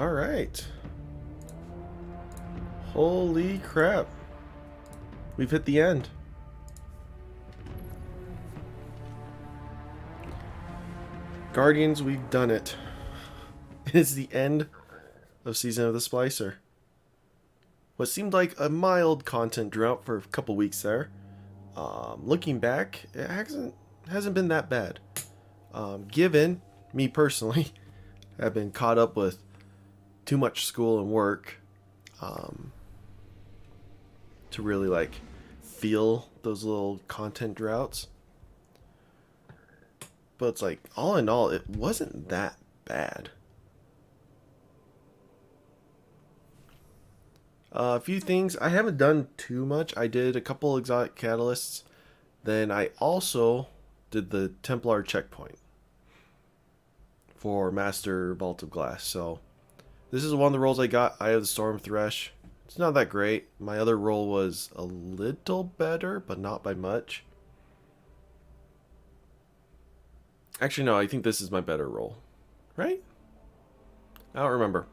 Alright. Holy crap. We've hit the end. Guardians, we've done it. It is the end of Season of the Splicer. What seemed like a mild content drought for a couple weeks there. Looking back, it hasn't been that bad. Given me personally, I've been caught up with too much school and work to really like feel those little content droughts. But it's like, all in all, it wasn't that bad. A few things. I haven't done too much. I did a couple exotic catalysts. Then I also did the Templar checkpoint for Master Vault of Glass. So this is one of the rolls I got. I have the Storm Thresh. It's not that great. My other roll was a little better, but not by much. Actually, no, I think this is my better roll. Right? I don't remember.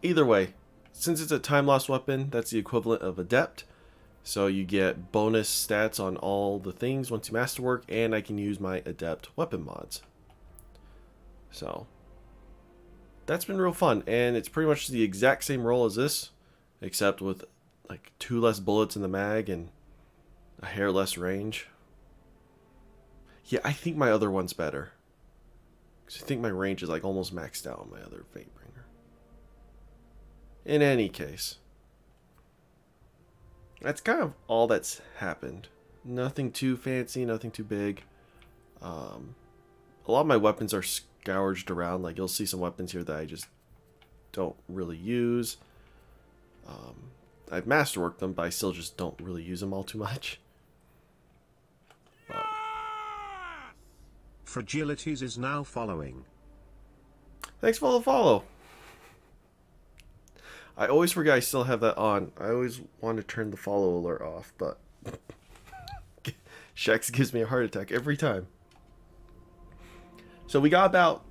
Either way, since it's a time loss weapon, that's the equivalent of Adept. So you get bonus stats on all the things once you masterwork, and I can use my Adept weapon mods. So that's been real fun, and it's pretty much the exact same roll as this, except with like 2 less bullets in the mag and a hair less range. Yeah, I think my other one's better, because I think my range is like almost maxed out on my other Fatebringer. In any case, that's kind of all that's happened. Nothing too fancy, nothing too big. A lot of my weapons are scourged around. Like, you'll see some weapons here that I just don't really use. I've masterworked them, but I still just don't really use them all too much. But Fragilities is now following. thanks for the follow. I always forget I still have that on. I always want to turn the follow alert off, but Shex gives me a heart attack every time. So we got about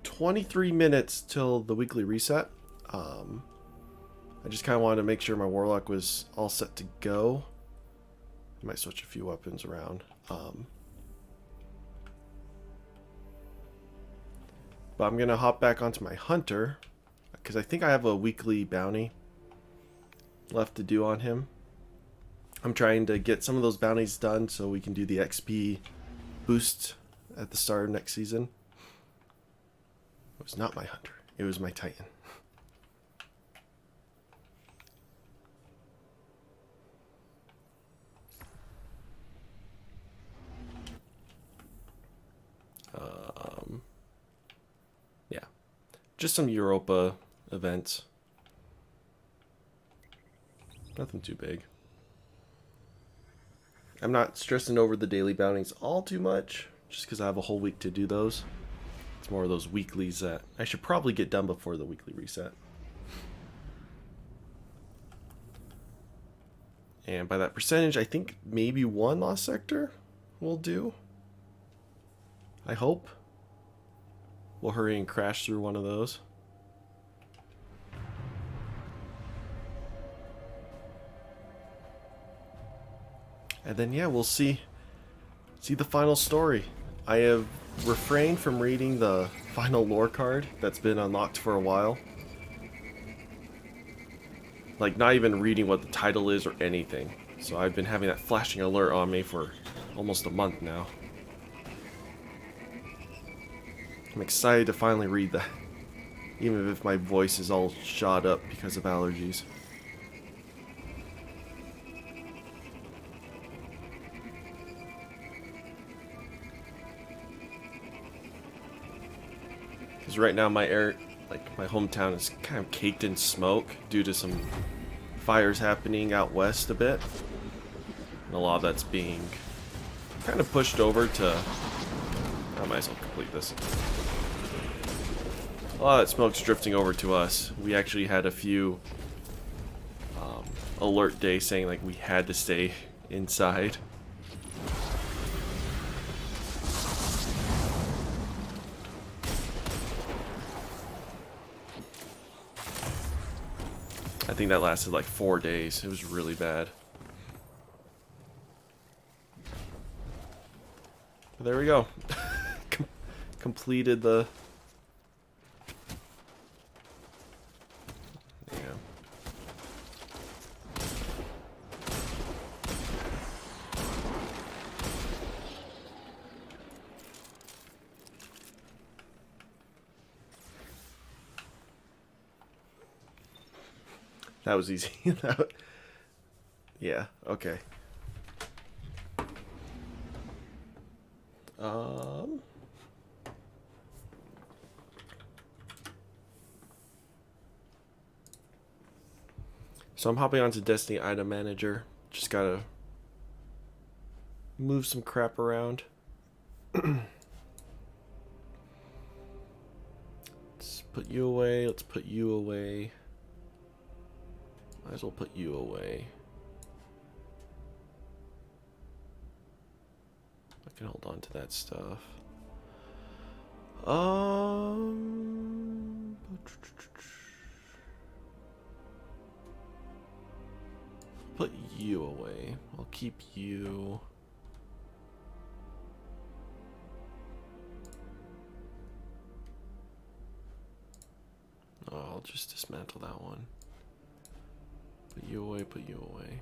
23 minutes till the weekly reset. I just kind of wanted to make sure my Warlock was all set to go. I might switch a few weapons around. But I'm going to hop back onto my Hunter, because I think I have a weekly bounty left to do on him. I'm trying to get some of those bounties done so we can do the XP boost at the start of next season. It was not my Hunter. It was my Titan. Yeah. Just some Europa events. Nothing too big. I'm not stressing over the daily bounties all too much, just because I have a whole week to do those. It's more of those weeklies that I should probably get done before the weekly reset. And by that percentage, I think maybe 1 lost sector will do. I hope. We'll hurry and crash through one of those. And then, yeah, we'll see the final story. I have refrained from reading the final lore card that's been unlocked for a while. Like, not even reading what the title is or anything. So I've been having that flashing alert on me for almost a month now. I'm excited to finally read that, even if my voice is all shot up because of allergies. Because right now my my hometown is kind of caked in smoke due to some fires happening out west a bit. And a lot of that's being kind of pushed over to... I might as well complete this. A lot of that smoke's drifting over to us. We actually had a few alert days saying like we had to stay inside. I think that lasted like 4 days. It was really bad. But there we go. Completed the... Yeah. That was easy. Yeah, okay. So I'm hopping onto Destiny Item Manager. Just gotta move some crap around. Let's put you away. Let's put you away. Might as well put you away. I can hold on to that stuff. Put you away. I'll keep you. Oh, I'll just dismantle that one. Put you away, put you away.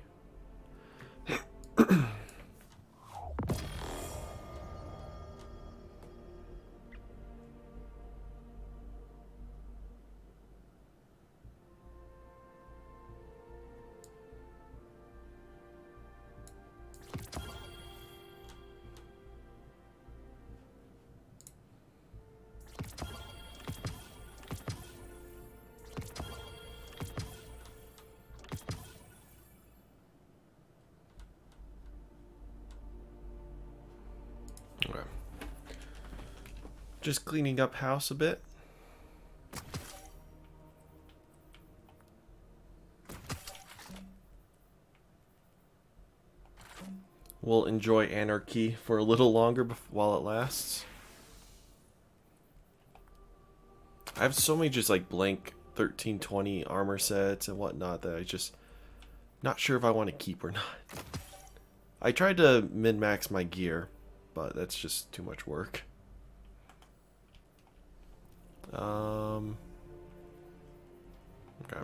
Okay. Just cleaning up house a bit. We'll enjoy anarchy for a little longer while it lasts. I have so many just like blank 1320 armor sets and whatnot that I just not sure if I want to keep or not. I tried to min-max my gear, but that's just too much work. Okay.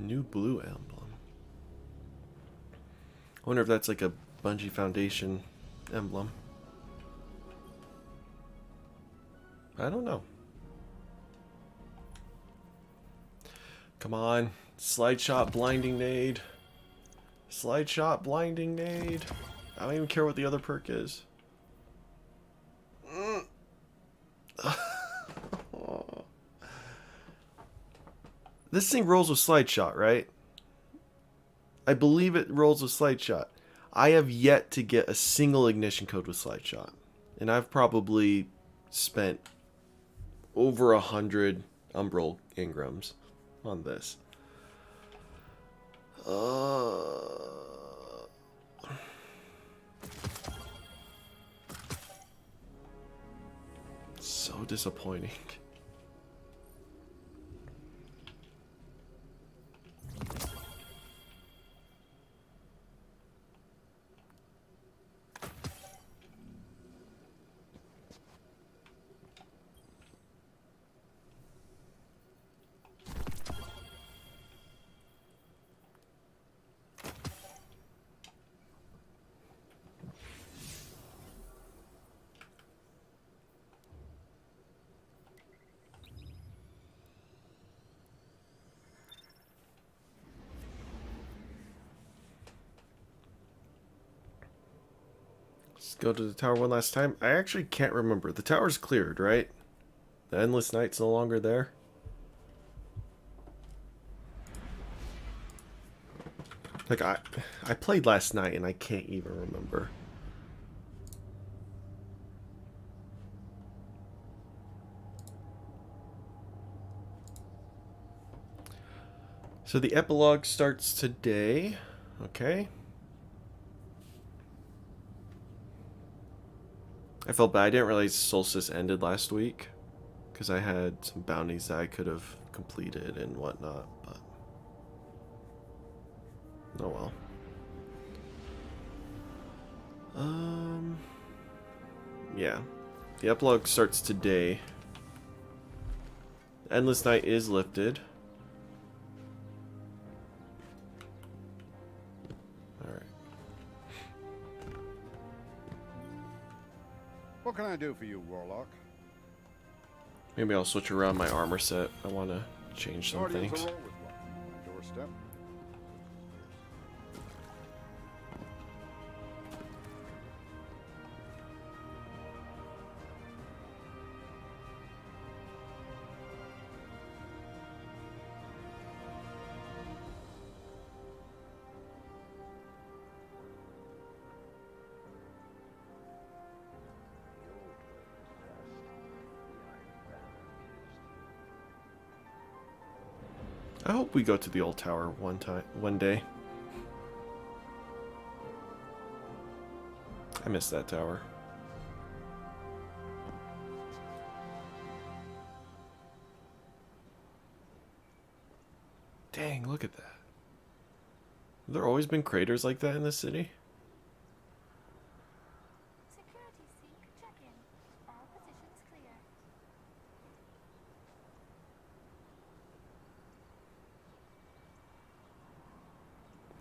New blue emblem. I wonder if that's like a Bungie Foundation emblem. I don't know. Come on. Slide shot, blinding nade. Slide shot, blinding nade. I don't even care what the other perk is. This thing rolls with slide shot, right? I believe it rolls with slide shot. I have yet to get a single ignition code with slide shot. And I've probably spent over 100 Umbral Ingrams on this. So disappointing. Let's go to the tower one last time. I actually can't remember. The tower's cleared, right? The Endless Night's no longer there. Like, I played last night and I can't even remember. So the epilogue starts today. Okay. I felt bad. I didn't realize Solstice ended last week because I had some bounties that I could have completed and whatnot, but oh well. Yeah. The epilogue starts today. Endless Night is lifted. Alright. What can I do for you, Warlock? Maybe I'll switch around my armor set. I want to change some Guardians things. are always welcome on my doorstep. I hope we go to the old tower one day. I miss that tower. Dang, look at that. Have there always been craters like that in this city? Security seek check-in. All positions clear.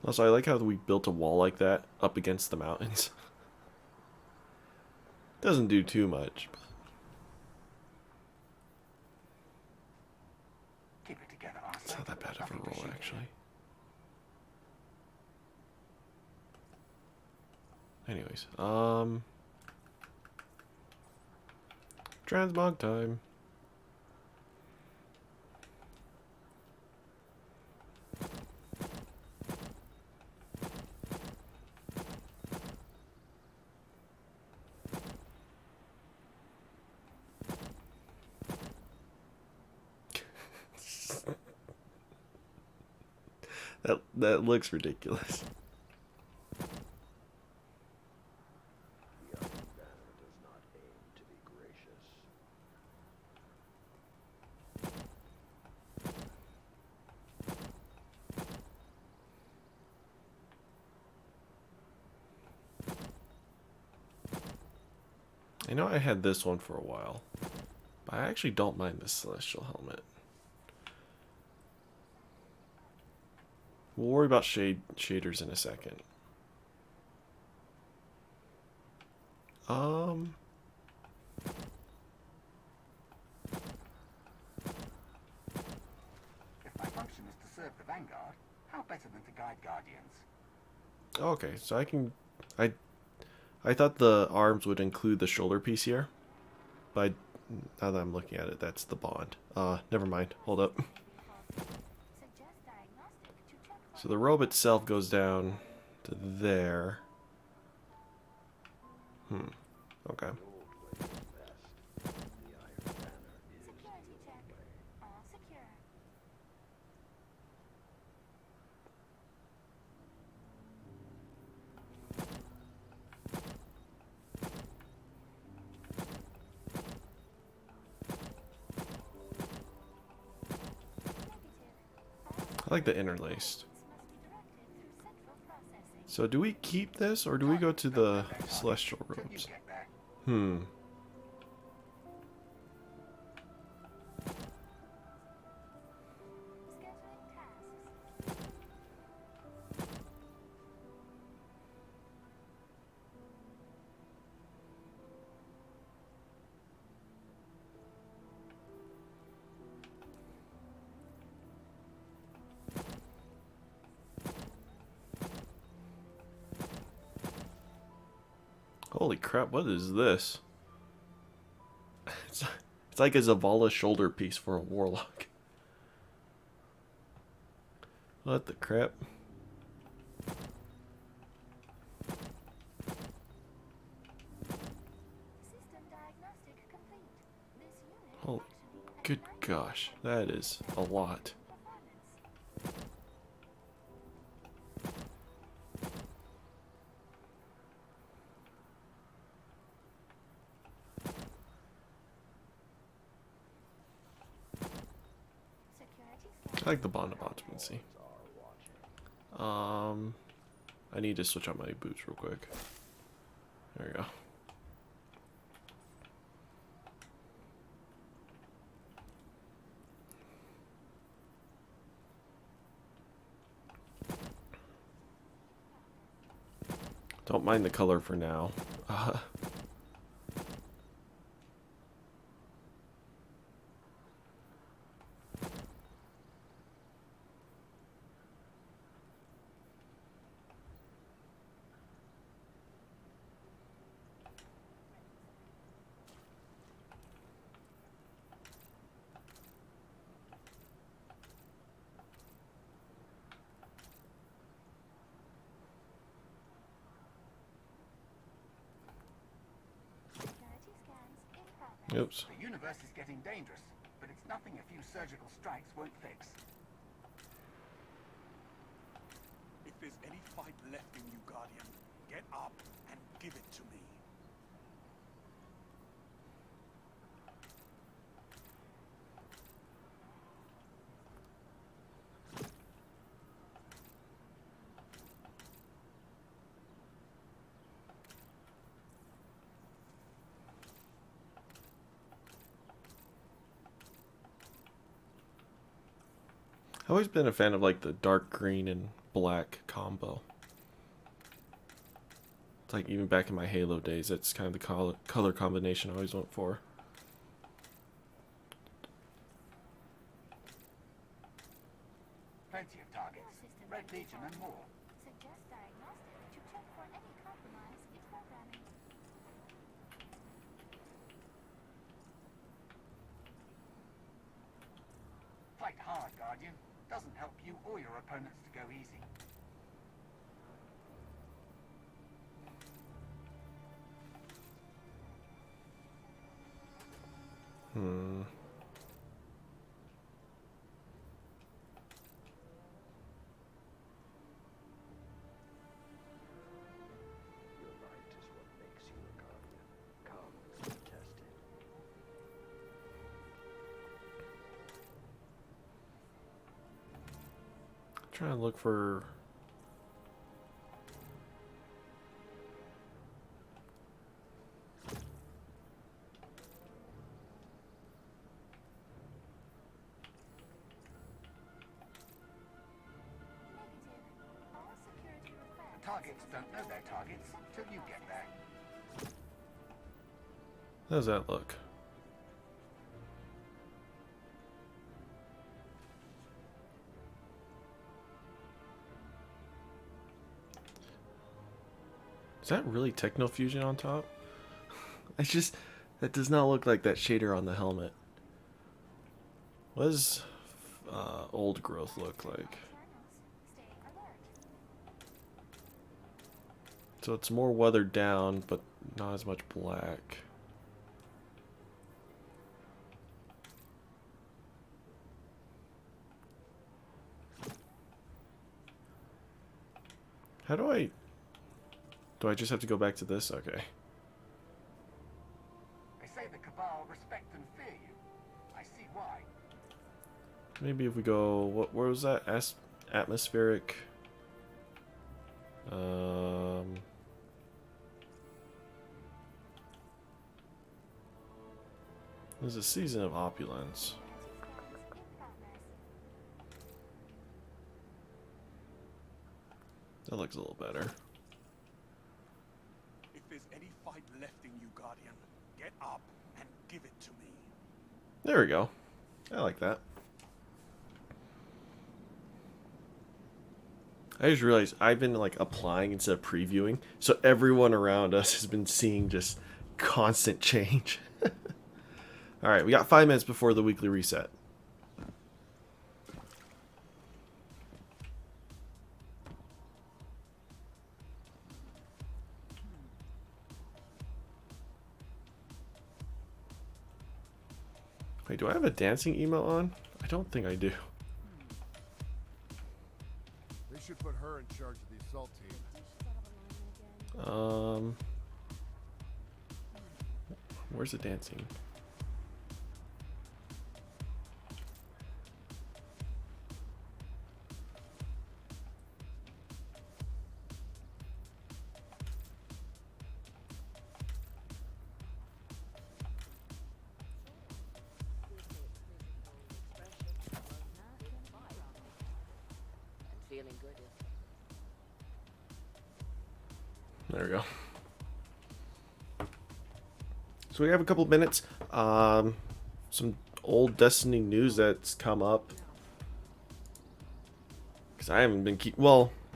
Also, I like how we built a wall like that up against the mountains. Doesn't do too much, but Keep it together, Arthur. it's not that bad of a Nothing to roll, shoot actually. Anyways, transmog time. That looks ridiculous. I know I had this one for a while, but I actually don't mind this celestial helmet. We'll worry about shaders in a second. If my function is to serve the Vanguard, how better than to guide Guardians? Okay, so I thought the arms would include the shoulder piece here, but now that I'm looking at it, that's the bond. Never mind. Hold up. Suggest diagnostic to check for So the robe itself goes down to there. Okay. security check. All secure. I like the interlaced. Must be directed through central processing. So do we keep this or do we go to the celestial Till you robes? get there. Scheduling tasks. Holy crap, what is this? It's like a Zavala shoulder piece for a warlock. What the crap? Oh, good gosh, that is a lot. I like the bond of occupancy. I need to switch out my boots real quick. There we go. Don't mind the color for now. Security scans in progress. Oops. The universe is getting dangerous, but it's nothing a few surgical strikes won't fix. If there's any fight left in you, Guardian, get up and give it to me. I've always been a fan of like the dark green and black combo. It's like even back in my Halo days, that's kind of the color combination I always went for. Plenty of targets, Red Legion and more. Suggest diagnostic to check for any compromise in programming. Fight hard, Guardian. Doesn't help you or your opponents to go easy. Hmm. Your light is what makes you a guardian. Come and test it. Trying to look for. Negative. All security requests. The targets don't know their targets till you get there. How does that look? Is that really Techno Fusion on top? That does not look like that shader on the helmet. What does old growth look like? Channels. Stay alert. So it's more weathered down, but not as much black. How do I... Do I just have to go back to this? Okay. They say the Cabal respect and fear you. I see why. Maybe if we go... Where was that? Atmospheric... There's a season of opulence. That looks a little better. If there's any fight left in you, Guardian, get up and give it to me. There we go. I like that. I just realized I've been like applying instead of previewing, so everyone around us has been seeing just constant change. All right, we got 5 minutes before the weekly reset. Wait, do I have a dancing email on? I don't think I do. They should put her in charge of the assault team. Where's the dancing? Feeling good. There we go. So we have a couple of minutes. Some old Destiny news that's come up. Because I haven't been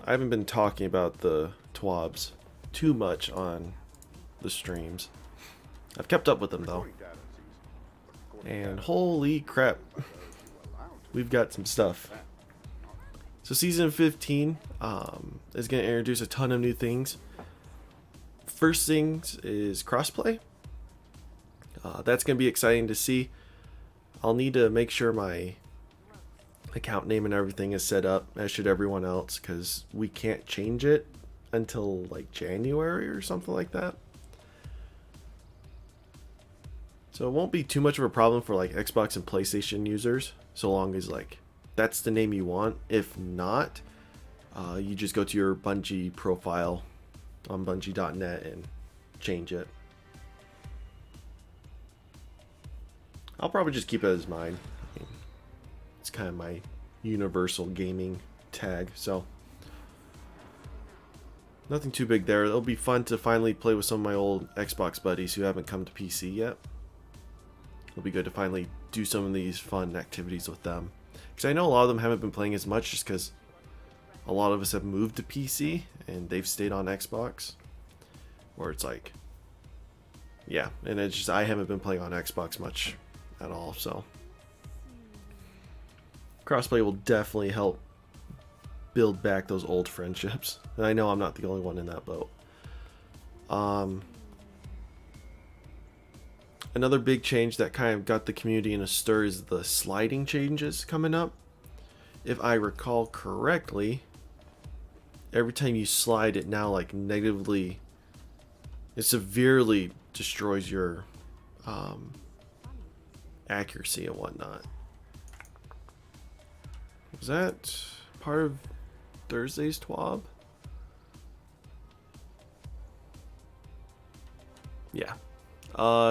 I haven't been talking about the TWABs too much on the streams. I've kept up with them though. And holy crap, we've got some stuff. So season 15 is going to introduce a ton of new things. First things is crossplay. That's going to be exciting to see. I'll need to make sure my account name and everything is set up, as should everyone else, because we can't change it until like January or something like that. So it won't be too much of a problem for like Xbox and PlayStation users, so long as like that's the name you want. If not, you just go to your Bungie profile on bungie.net and change it. I'll probably just keep it as mine. I mean, it's kind of my universal gaming tag, so nothing too big there. It'll be fun to finally play with some of my old Xbox buddies who haven't come to PC yet. It'll be good to finally do some of these fun activities with them. Because I know a lot of them haven't been playing as much just because a lot of us have moved to PC and they've stayed on Xbox. Where it's like, yeah, and it's just I haven't been playing on Xbox much at all, so crossplay will definitely help build back those old friendships. And I know I'm not the only one in that boat. Another big change that kind of got the community in a stir is the sliding changes coming up. If I recall correctly, every time you slide, it now like negatively, it severely destroys your accuracy and whatnot. Was that part of Thursday's TWAB? Yeah.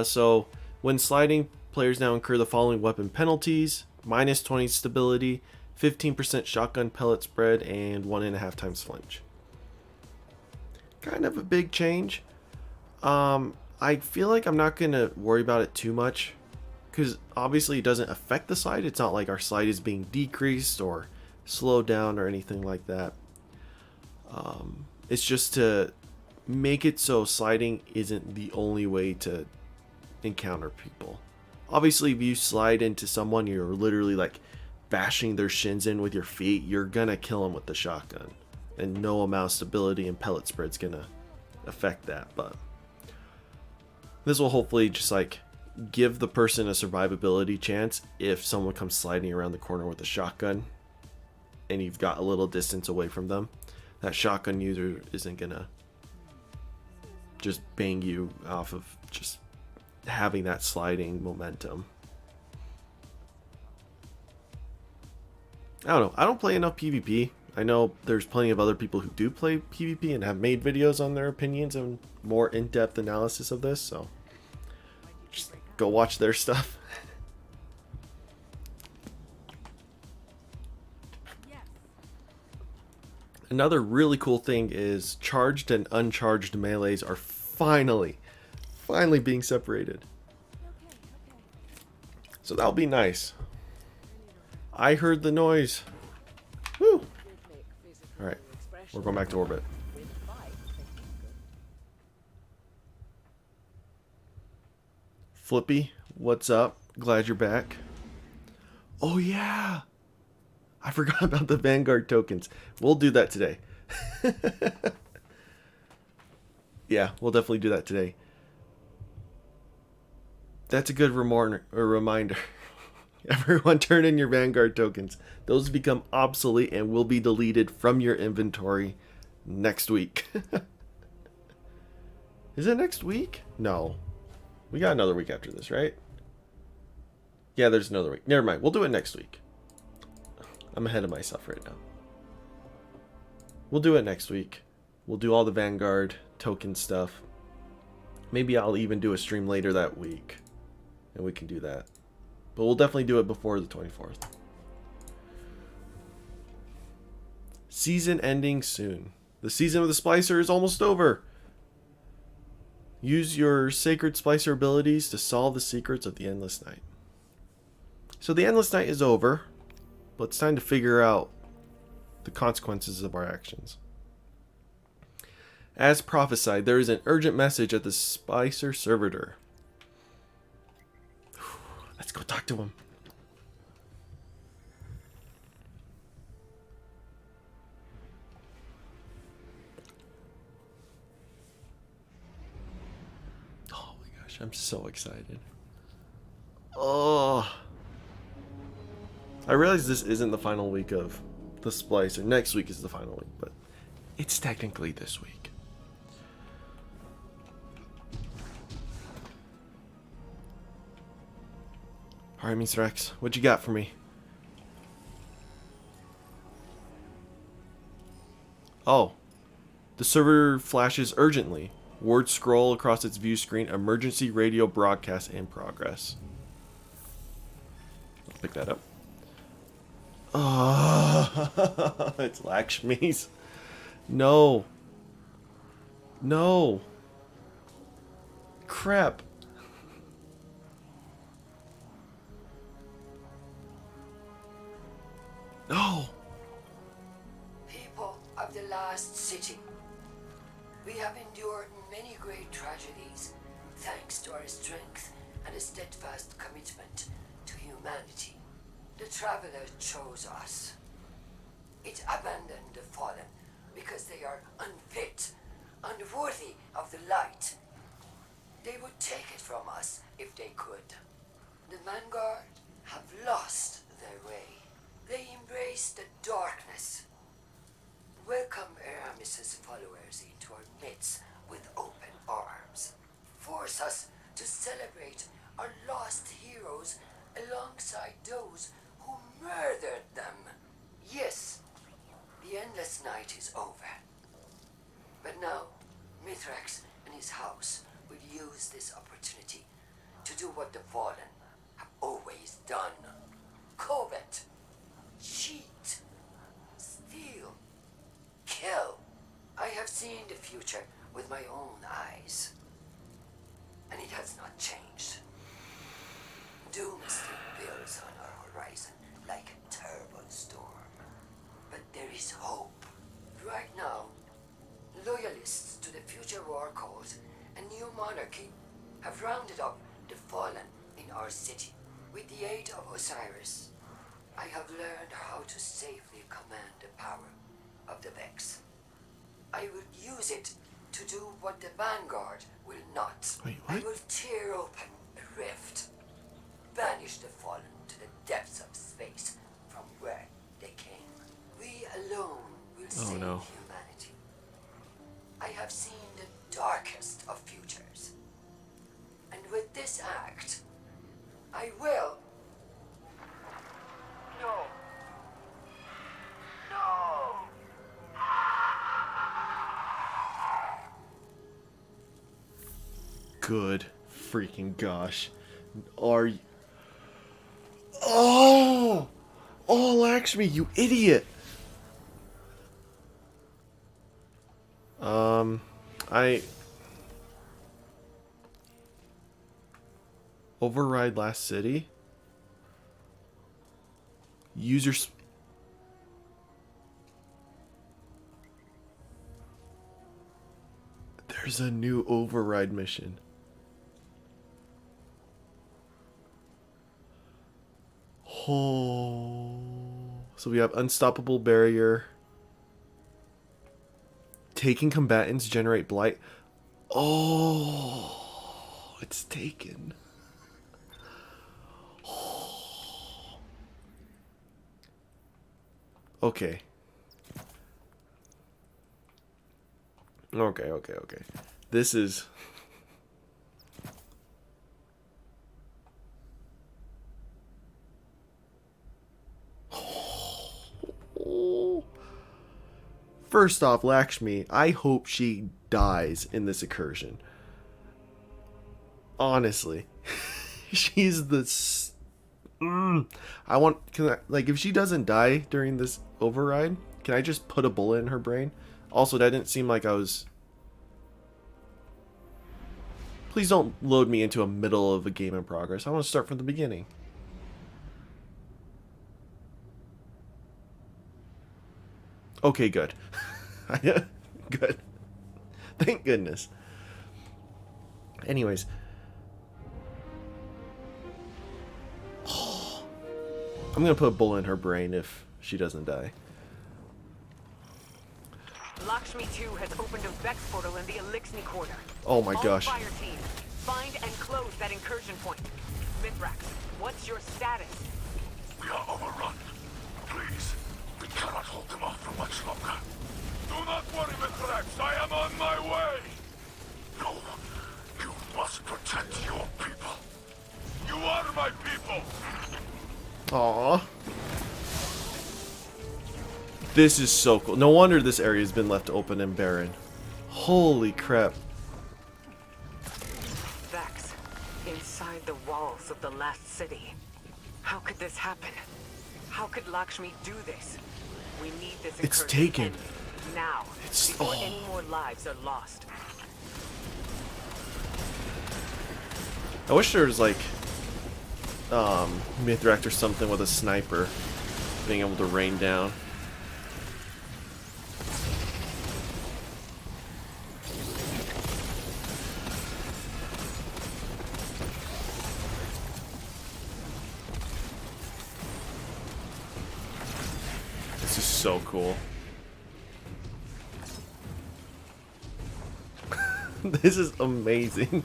So when sliding, players now incur the following weapon penalties: minus 20 stability, 15% shotgun pellet spread, and 1.5 times flinch. Kind of a big change. I feel like I'm not going to worry about it too much, because obviously it doesn't affect the slide. It's not like our slide is being decreased or slowed down or anything like that. It's just to make it so sliding isn't the only way to encounter people. Obviously, if you slide into someone, you're literally like bashing their shins in with your feet, you're gonna kill them with the shotgun, and no amount of stability and pellet spread's gonna affect that. But this will hopefully just like give the person a survivability chance if someone comes sliding around the corner with a shotgun and you've got a little distance away from them. That shotgun user isn't gonna just bang you off of just having that sliding momentum. I don't know. I don't play enough PvP. I know there's plenty of other people who do play PvP and have made videos on their opinions and more in-depth analysis of this, so just go watch their stuff. Another really cool thing is charged and uncharged melees are finally being separated. So that'll be nice. I heard the noise. Woo! Alright, we're going back to orbit. Flippy, what's up? Glad you're back. Oh yeah! I forgot about the Vanguard tokens. We'll do that today. Yeah, we'll definitely do that today. That's a good reminder. Everyone turn in your Vanguard tokens. Those become obsolete and will be deleted from your inventory next week. Is it next week? No. We got another week after this, right? Yeah, there's another week. Never mind. We'll do it next week. I'm ahead of myself right now. We'll do it next week. We'll do all the Vanguard token stuff. Maybe I'll even do a stream later that week. And we can do that. But we'll definitely do it before the 24th. Season ending soon. The season of the Splicer is almost over. Use your sacred Splicer abilities to solve the secrets of the Endless Night. So the Endless Night is over, but it's time to figure out the consequences of our actions. As prophesied, there is an urgent message at the Splicer servitor. Let's go talk to him. Oh my gosh, I'm so excited. Oh. I realize this isn't the final week of the Splicer. Next week is the final week, but it's technically this week. Alright, Mr. X, what you got for me? Oh. The server flashes urgently. Words scroll across its view screen. Emergency radio broadcast in progress. Let's pick that up. Oh, it's Lakshmi's. No. No. Crap. No. People of the last city, we have endured many great tragedies thanks to our strength and a steadfast commitment to humanity. The Traveler chose us. It abandoned the fallen because they are unfit, unworthy of the light. They would take it from us if they could. The Vanguard have lost their way. They embrace the darkness. Welcome Aramis's followers into our midst with open arms. Force us to celebrate our lost heroes alongside those who murdered them. Yes, the Endless Night is over. But now, Mithrax and his house will use this opportunity to do what the Fallen have always done. Covet, cheat, steal, kill. I have seen the future with my own eyes, and it has not changed. Doom still builds on our horizon like a terrible storm. But there is hope. Right now, loyalists to the future war cause and new monarchy have rounded up the fallen in our city. With the aid of Osiris, I have learned how to safely command the power of the Vex. I will use it to do what the Vanguard will not. Wait, what? I will tear open a rift, banish the fallen to the depths of space from where they came. We alone will save humanity. I have seen the darkest of futures. And with this act, I will... No. No! Good freaking gosh. Are you... Oh! Oh, Lakshmi, you idiot! Override last city? User... There's a new override mission. Oh. So we have unstoppable barrier. Taking combatants generate blight. Oh, it's taken. Oh, Okay. Okay. This is... First off, Lakshmi, I hope she dies in this incursion. Honestly. She's the... I want... like, if she doesn't die during this override, can I just put a bullet in her brain? Also, that didn't seem like I was... Please don't load me into a middle of a game in progress. I want to start from the beginning. Okay, good. Good. Thank goodness. Anyways. I'm gonna put a bullet in her brain if she doesn't die. Lakshmi 2 has opened a Vex portal in the Elixni quarter. Oh my gosh. All fire team, find and close that incursion point. Mithrax, what's your status? We are overrun. Please, we cannot hold them off for much longer. Do not worry, Mithrax. I am on my way. No, you must protect your people. You are my people. Aww. This is so cool. No wonder this area has been left open and barren. Holy crap. Vex, inside the walls of the last city. How could this happen? How could Lakshmi do this? We need this It's incursion taken. ended now, It's... before oh. any more lives are lost. I wish there was like Mithrax or something with a sniper being able to rain down. This is so cool. This is amazing.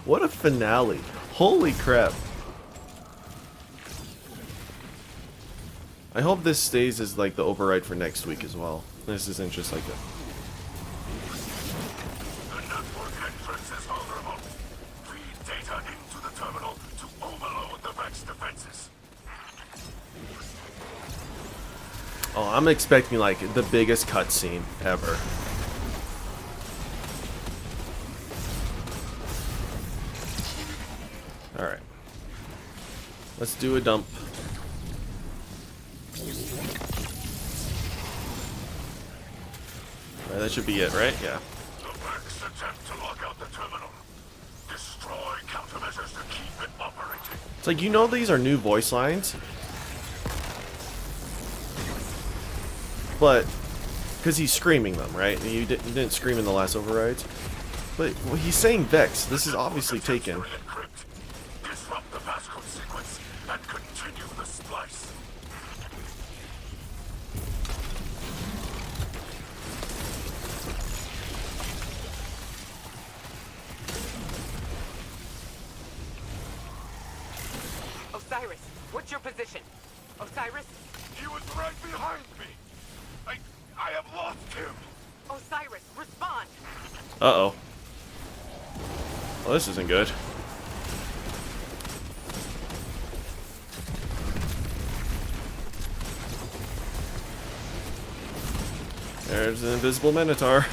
What a finale. Holy crap. I hope this stays as like the override for next week as well. This isn't just like a... The network entrance is vulnerable. Feed data into the terminal to overload the Vex defenses. Oh, I'm expecting like the biggest cutscene ever. Alright. Let's do a dump. Alright, that should be it, right? Yeah. The Vex attempt to lock out the terminal. Destroy countermeasures to keep it operating. It's like, you know these are new voice lines? But, because he's screaming them, right? You didn't scream in the last overrides. But well, he's saying Vex. This is obviously taken. Encrypt, disrupt the passcode sequence, and continue the splice. Osiris, what's your position? Osiris? He was right behind me. I have lost him. Osiris, respond! Uh-oh. Well, this isn't good. There's an invisible Minotaur.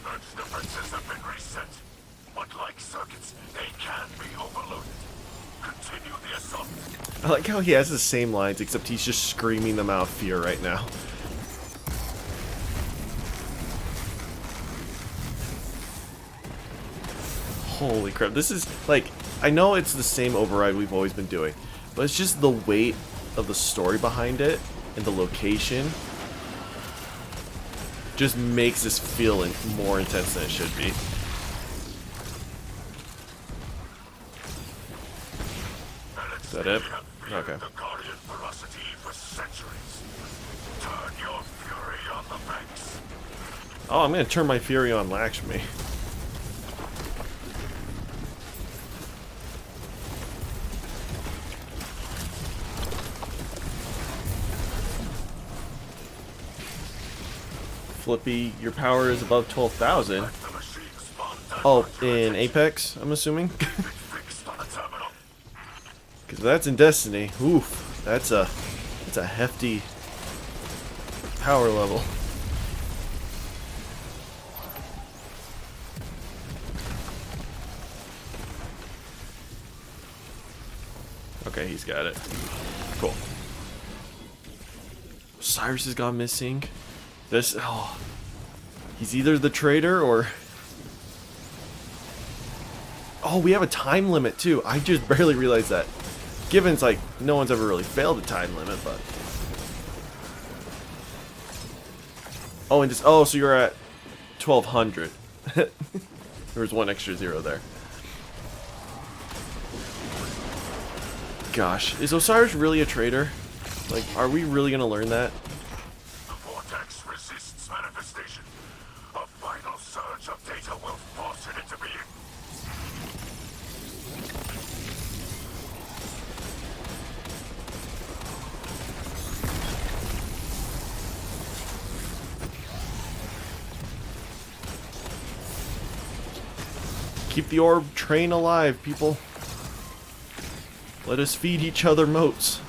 Earth's defenses have been reset. But like circuits, they can be overloaded. Continue the assault. I like how he has the same lines, except he's just screaming them out of fear right now. Holy crap, this is, like, I know it's the same override we've always been doing, but it's just the weight of the story behind it and the location just makes this feel more intense than it should be. that it? We have feared Okay. the Guardian ferocity for centuries. Turn your fury on the banks. Oh, I'm gonna turn my fury on Lakshmi. Flippy, your power is above 12,000. The machine spawned that Oh, much in attention. Apex, I'm assuming? Fixed on the terminal. Because that's in Destiny. Oof, that's a hefty power level. Okay, he's got it. Cool. Cyrus has gone missing. This, oh, he's either the traitor or... Oh, we have a time limit too. I just barely realized that. Given it's like, no one's ever really failed a time limit, but... Oh, and just, oh, so you're at 1200. There was one extra zero there. Gosh, is Osiris really a traitor? Like, are we really gonna learn that? The vortex resists manifestation. A final surge of data will force it into being. Keep the orb train alive, people. Let us feed each other motes.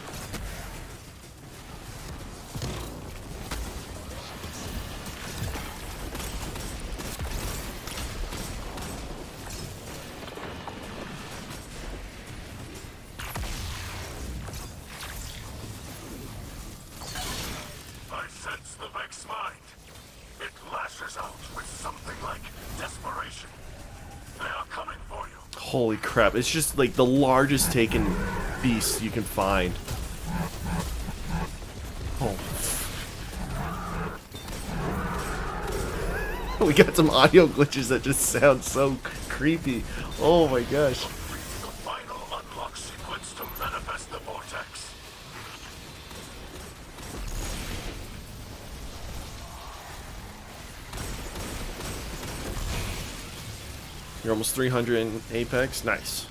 I sense the Vex mind. It lashes out with something like desperation. They are coming for you. Holy crap, it's just like the largest taken beast you can find. Oh. We got some audio glitches that just sound so creepy. Oh my gosh. The final unlock sequence to manifest the vortex. You're almost 300 in Apex. Nice.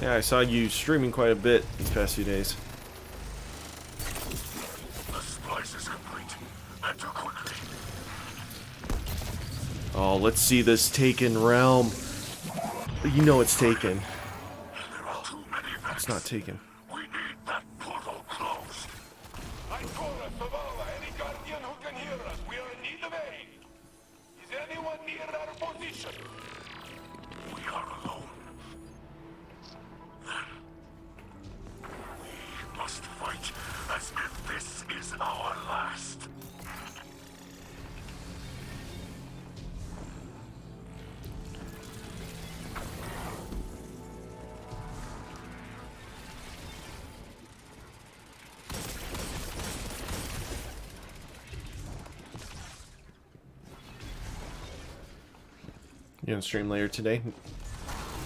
Yeah, I saw you streaming quite a bit these past few days. The splice is complete. Enter quickly. Oh, let's see this taken realm. You know it's taken. There are too many Vex. It's not taken. We need that portal closed. Ikora, Savala, any Guardian who can hear us, we are in need of aid. Is anyone near our position? We are alone. Then we must fight as if this is our last. You gonna stream later today?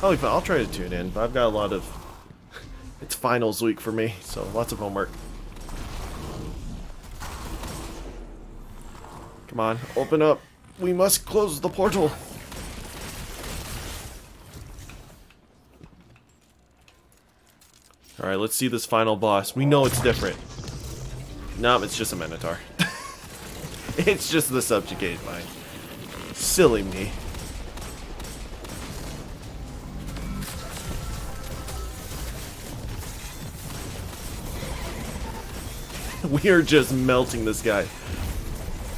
I'll try to tune in, but I've got a lot of... It's finals week for me, so lots of homework. Come on, open up. We must close the portal. Alright, let's see this final boss. We know it's different. Nope, it's just a Minotaur. It's just the subjugated mind. Silly me. We are just melting this guy.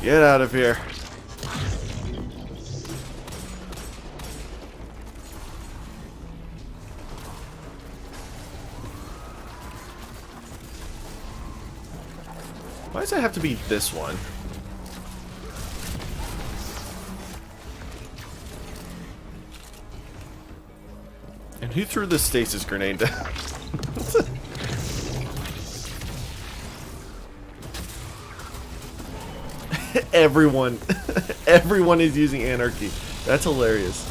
Get out of here. Why does it have to be this one? And who threw this stasis grenade down? everyone is using anarchy. That's hilarious.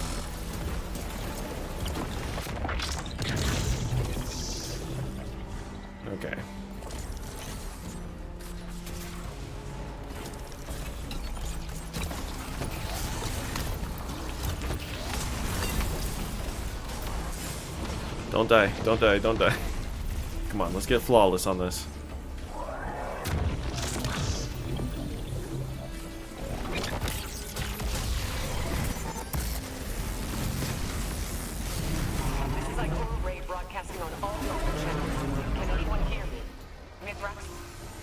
Don't die. Don't die. Don't die. Come on, let's get flawless on this. This is like Aurora Ray broadcasting on all local channels. Can anyone hear me? Mithrax?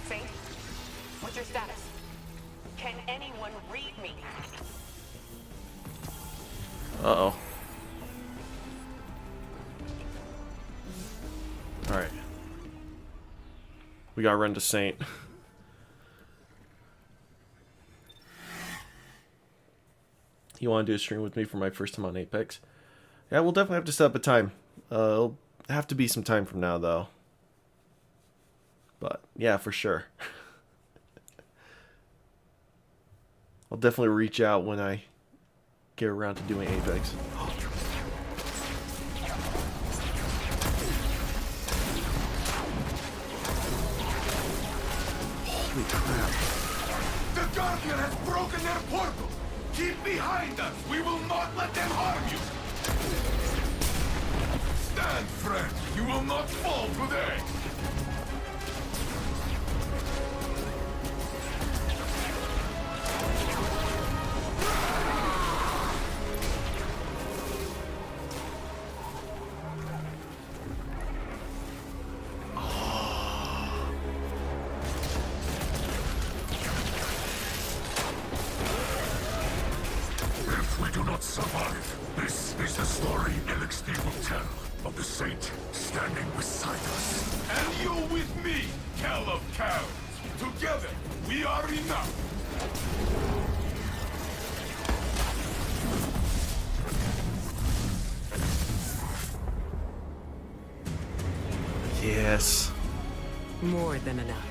Saint? What's your status? Can anyone read me? Uh-oh. Alright. We gotta run to Saint. You want to do a stream with me for my first time on Apex? Yeah, we'll definitely have to set up a time. It'll have to be some time from now, though. But, yeah, for sure. I'll definitely reach out when I get around to doing Apex. Holy crap. The Guardian has broken their portal! Keep behind us! We will not let them harm you! Stand, friend! You will not fall today! If we do not survive, this is the story LXD will tell of the Saint standing beside us. And you with me, Cal of Cows. Together, we are enough. Yes. More than enough.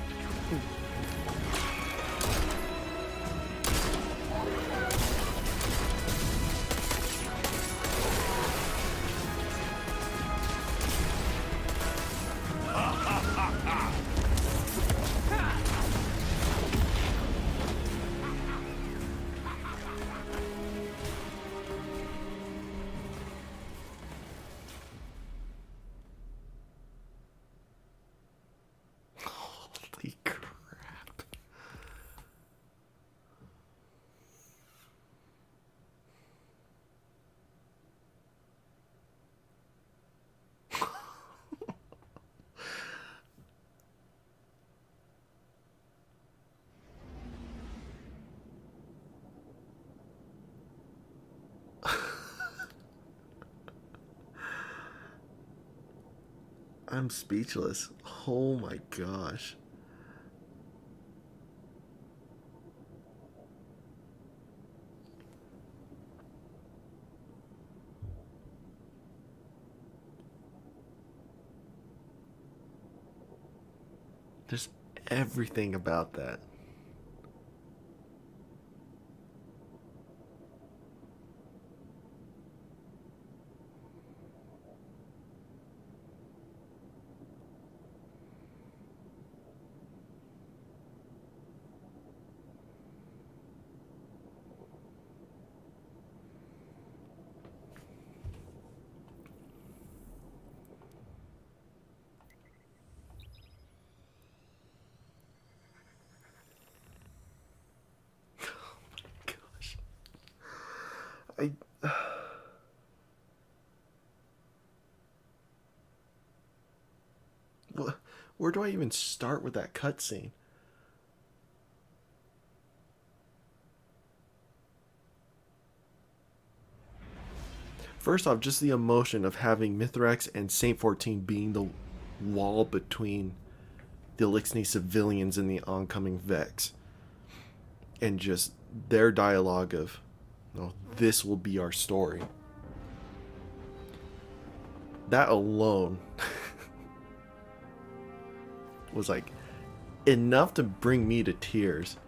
Holy crap. I'm speechless. Oh my gosh. There's everything about that. Gosh. Where do I even start with that cutscene? First off, just the emotion of having Mithrax and Saint 14 being the wall between the Elixni civilians and the oncoming Vex. And just their dialogue of, oh, this will be our story. That alone was like enough to bring me to tears.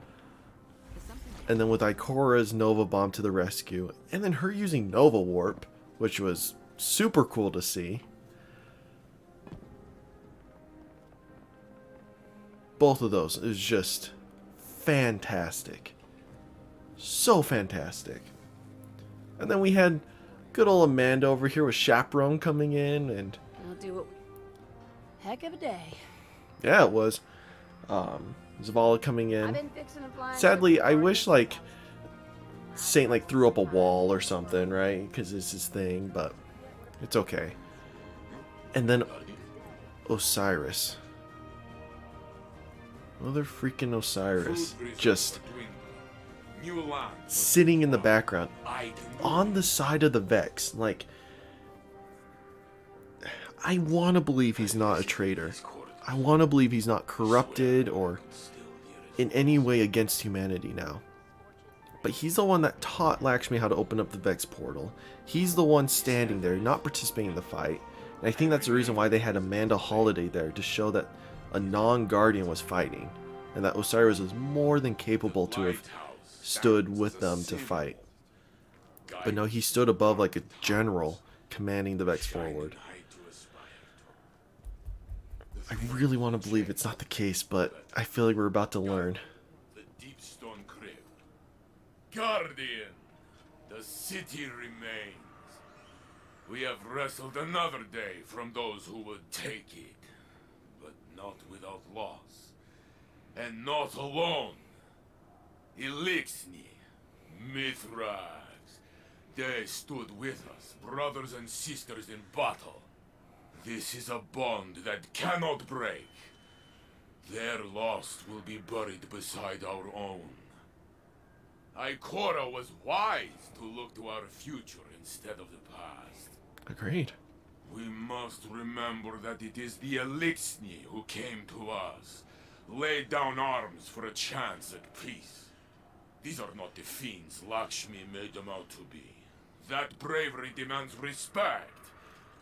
And then with Ikora's Nova Bomb to the rescue, and then her using Nova Warp, which was super cool to see. Both of those is just fantastic. So fantastic. And then we had good old Amanda over here with Chaperone coming in, and do it. Heck of a day. Yeah, it was. Zavala coming I've in. been fixing to fly. Sadly, I wish like Saint like threw up a wall or something, right? Because it's his thing, but it's okay. And then Osiris. Mother freaking Osiris. Just sitting in the background. On the side of the Vex. Like, I want to believe he's not a traitor. I want to believe he's not corrupted or in any way against humanity now. But he's the one that taught Lakshmi how to open up the Vex portal. He's the one standing there, not participating in the fight. And I think that's the reason why they had Amanda Holiday there, to show that a non-Guardian was fighting. And that Osiris was more than capable to have stood with them to fight. But no, he stood above like a general, commanding the Vex forward. I really want to believe it's not the case, but I feel like we're about to learn. The deep stone crypt. Guardian, the city remains. We have wrestled another day from those who would take it, but not without loss. And not alone. Elixni, Mithrax, they stood with us, brothers and sisters in battle. This is a bond that cannot break. Their loss will be buried beside our own. Ikora was wise to look to our future instead of the past. Agreed. We must remember that it is the Elixni who came to us, laid down arms for a chance at peace. These are not the fiends Lakshmi made them out to be. That bravery demands respect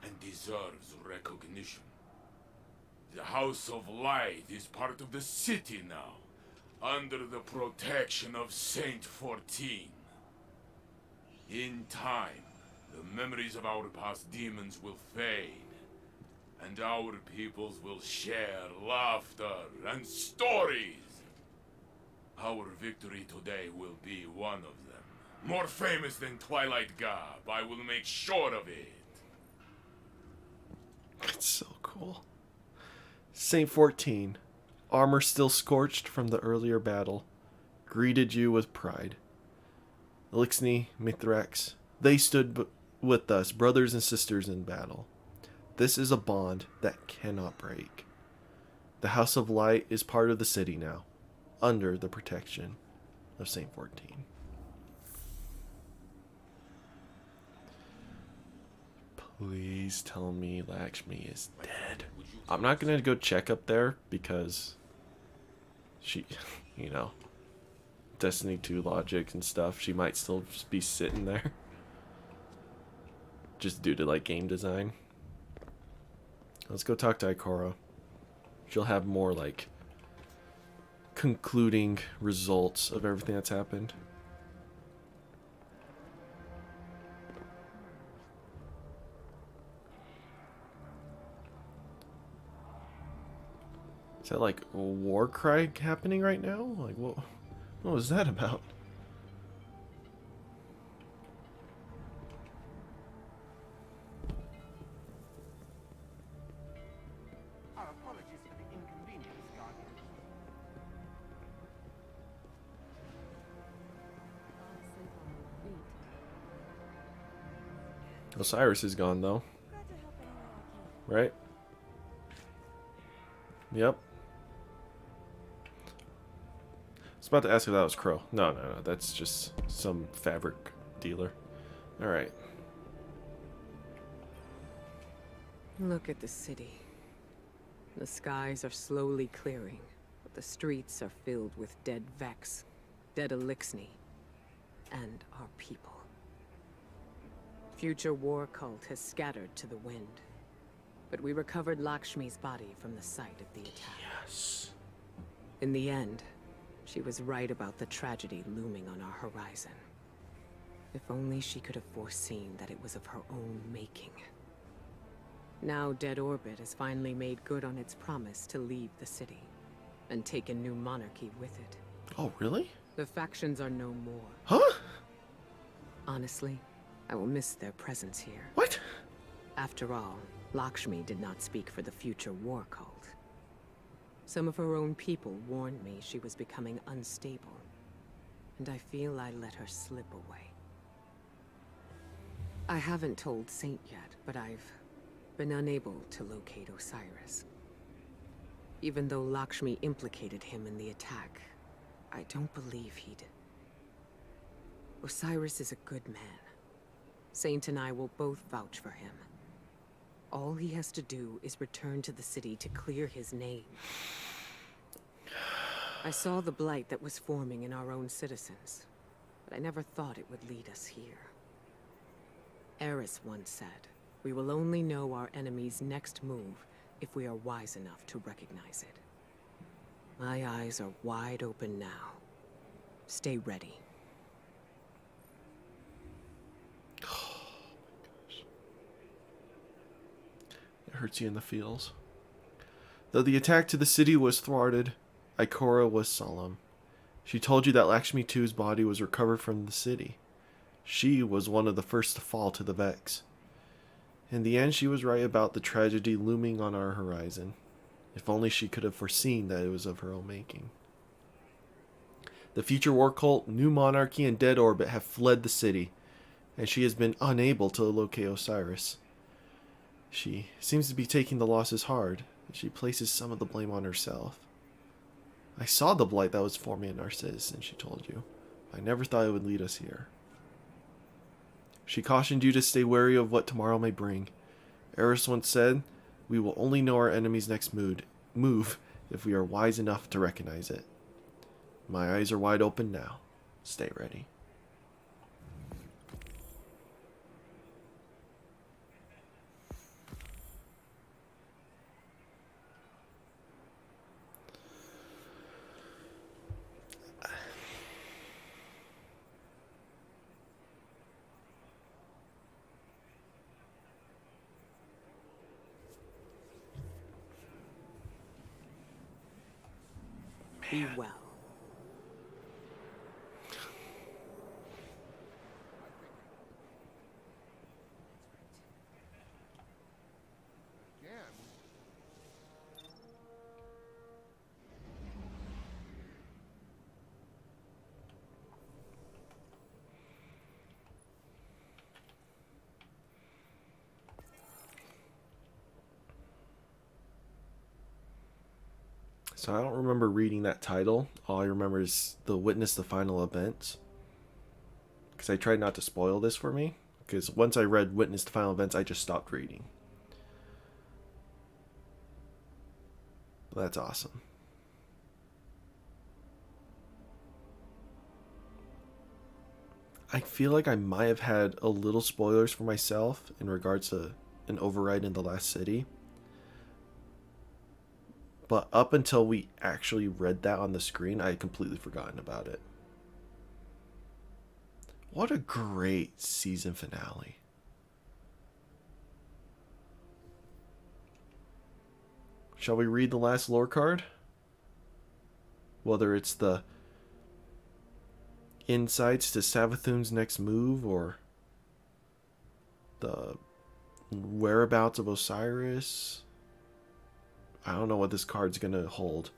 and deserves recognition. The House of Light is part of the city now, under the protection of Saint 14. In time, the memories of our past demons will fade, and our peoples will share laughter and stories. Our victory today will be one of them. More famous than Twilight Gab, I will make sure of it. It's so cool. Saint 14, armor still scorched from the earlier battle, greeted you with pride. Elixni, Mithrax, they stood with us, brothers and sisters in battle. This is a bond that cannot break. The House of Light is part of the city now, under the protection of Saint 14. Please tell me Lakshmi is dead. I'm not gonna go check up there because she, you know, Destiny 2 logic and stuff. She might still just be sitting there. Just due to like game design. Let's go talk to Ikora. She'll have more like concluding results of everything that's happened. Is that like a war cry happening right now? Like what was that about? Our apologies for the inconvenience, Guardian. Osiris is gone though. Right? Yep. I was about to ask if that was Crow. No, that's just some fabric dealer. Alright. Look at the city. The skies are slowly clearing, but the streets are filled with dead Vex, dead Elixni, and our people. Future war cult has scattered to the wind, but we recovered Lakshmi's body from the site of the attack. Yes. In the end, she was right about the tragedy looming on our horizon. If only she could have foreseen that it was of her own making. Now Dead Orbit has finally made good on its promise to leave the city, and take a new monarchy with it. Oh, really? The factions are no more. Huh? Honestly, I will miss their presence here. What? After all, Lakshmi did not speak for the future war cult. Some of her own people warned me she was becoming unstable, and I feel I let her slip away. I haven't told Saint yet, but I've been unable to locate Osiris. Even though Lakshmi implicated him in the attack, I don't believe he'd... Osiris is a good man. Saint and I will both vouch for him. All he has to do is return to the city to clear his name. I saw the blight that was forming in our own citizens, but I never thought it would lead us here. Eris once said, "We will only know our enemy's next move if we are wise enough to recognize it." My eyes are wide open now. Stay ready. It hurts you in the feels. Though the attack to the city was thwarted, Ikora was solemn. She told you that Lakshmi II's body was recovered from the city. She was one of the first to fall to the Vex. In the end, she was right about the tragedy looming on our horizon. If only she could have foreseen that it was of her own making. The future war cult, New Monarchy, and Dead Orbit have fled the city, and she has been unable to locate Osiris. She seems to be taking the losses hard, and she places some of the blame on herself. I saw the blight that was forming in our citizens, she told you. I never thought it would lead us here. She cautioned you to stay wary of what tomorrow may bring. Eris once said, "We will only know our enemy's next move if we are wise enough to recognize it." My eyes are wide open now. Stay ready. Be well. Again? So I don't remember reading that title. All I remember is the witness the final events. Because I tried not to spoil this for me. Because once I read Witness the Final Events, I just stopped reading. That's awesome. I feel like I might have had a little spoilers for myself in regards to an override in the last city. But up until we actually read that on the screen, I had completely forgotten about it. What a great season finale. Shall we read the last lore card? Whether it's the insights to Savathun's next move or the whereabouts of Osiris. I don't know what this card's gonna hold.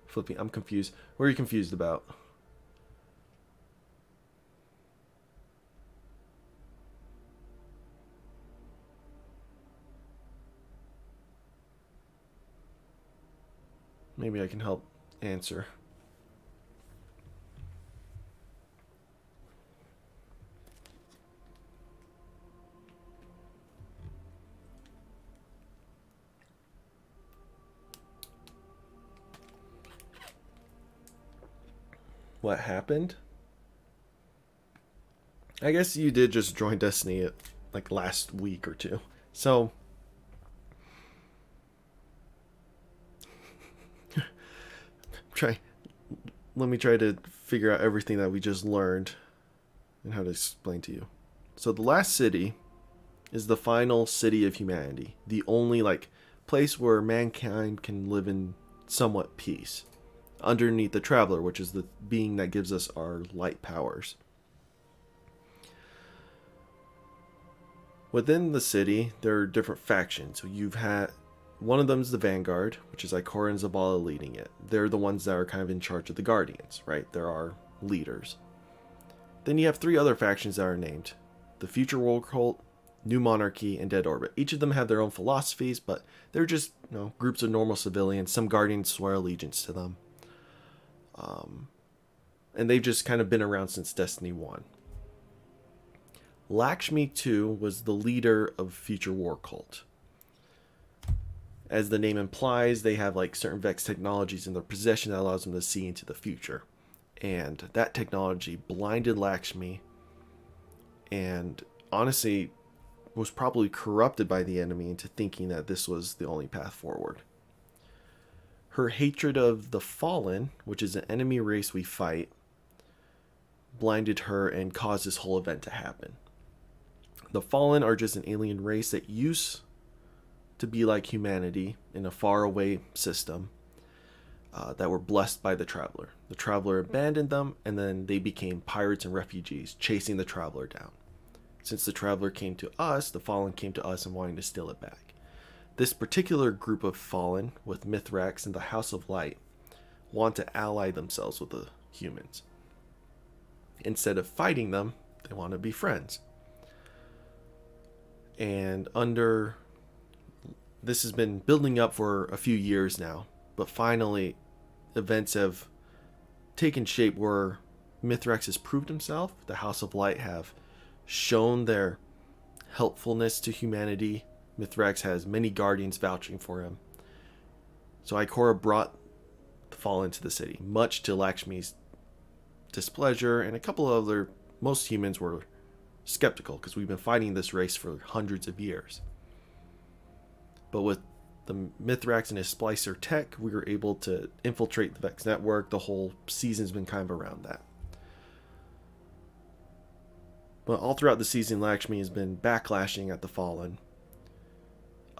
Flipping, I'm confused. What are you confused about? Maybe I can help answer. What happened? I guess you did just join Destiny like last week or two. So let me try to figure out everything that we just learned and how to explain to you. So the last city is the final city of humanity, the only like place where mankind can live in somewhat peace. underneath the Traveler, which is the being that gives us our light powers. Within the city, there are different factions. So you've had one of them is the Vanguard, which is Ikora and Zavala leading it. They're the ones that are kind of in charge of the Guardians, right? They're our leaders. Then you have 3 other factions that are named: the Future World Cult, New Monarchy, and Dead Orbit. Each of them have their own philosophies, but they're just, groups of normal civilians. Some Guardians swear allegiance to them. And they've just kind of been around since Destiny 1. Lakshmi 2 was the leader of Future War Cult. As the name implies, they have like certain Vex technologies in their possession that allows them to see into the future. And that technology blinded Lakshmi, and honestly was probably corrupted by the enemy into thinking that this was the only path forward. Her hatred of the Fallen, which is an enemy race we fight, blinded her and caused this whole event to happen. The Fallen are just an alien race that used to be like humanity in a faraway system that were blessed by the Traveler. The Traveler abandoned them, and then they became pirates and refugees, chasing the Traveler down. Since the Traveler came to us, the Fallen came to us and wanting to steal it back. This particular group of Fallen, with Mithrax and the House of Light, want to ally themselves with the humans. Instead of fighting them, they want to be friends. And this has been building up for a few years now, but finally events have taken shape where Mithrax has proved himself. The House of Light have shown their helpfulness to humanity. Mithrax has many guardians vouching for him. So Ikora brought the Fallen to the city, much to Lakshmi's displeasure, and a couple of other. Most humans were skeptical because we've been fighting this race for hundreds of years. But with the Mithrax and his Splicer tech, we were able to infiltrate the Vex network. The whole season's been kind of around that. But all throughout the season, Lakshmi has been backlashing at the Fallen.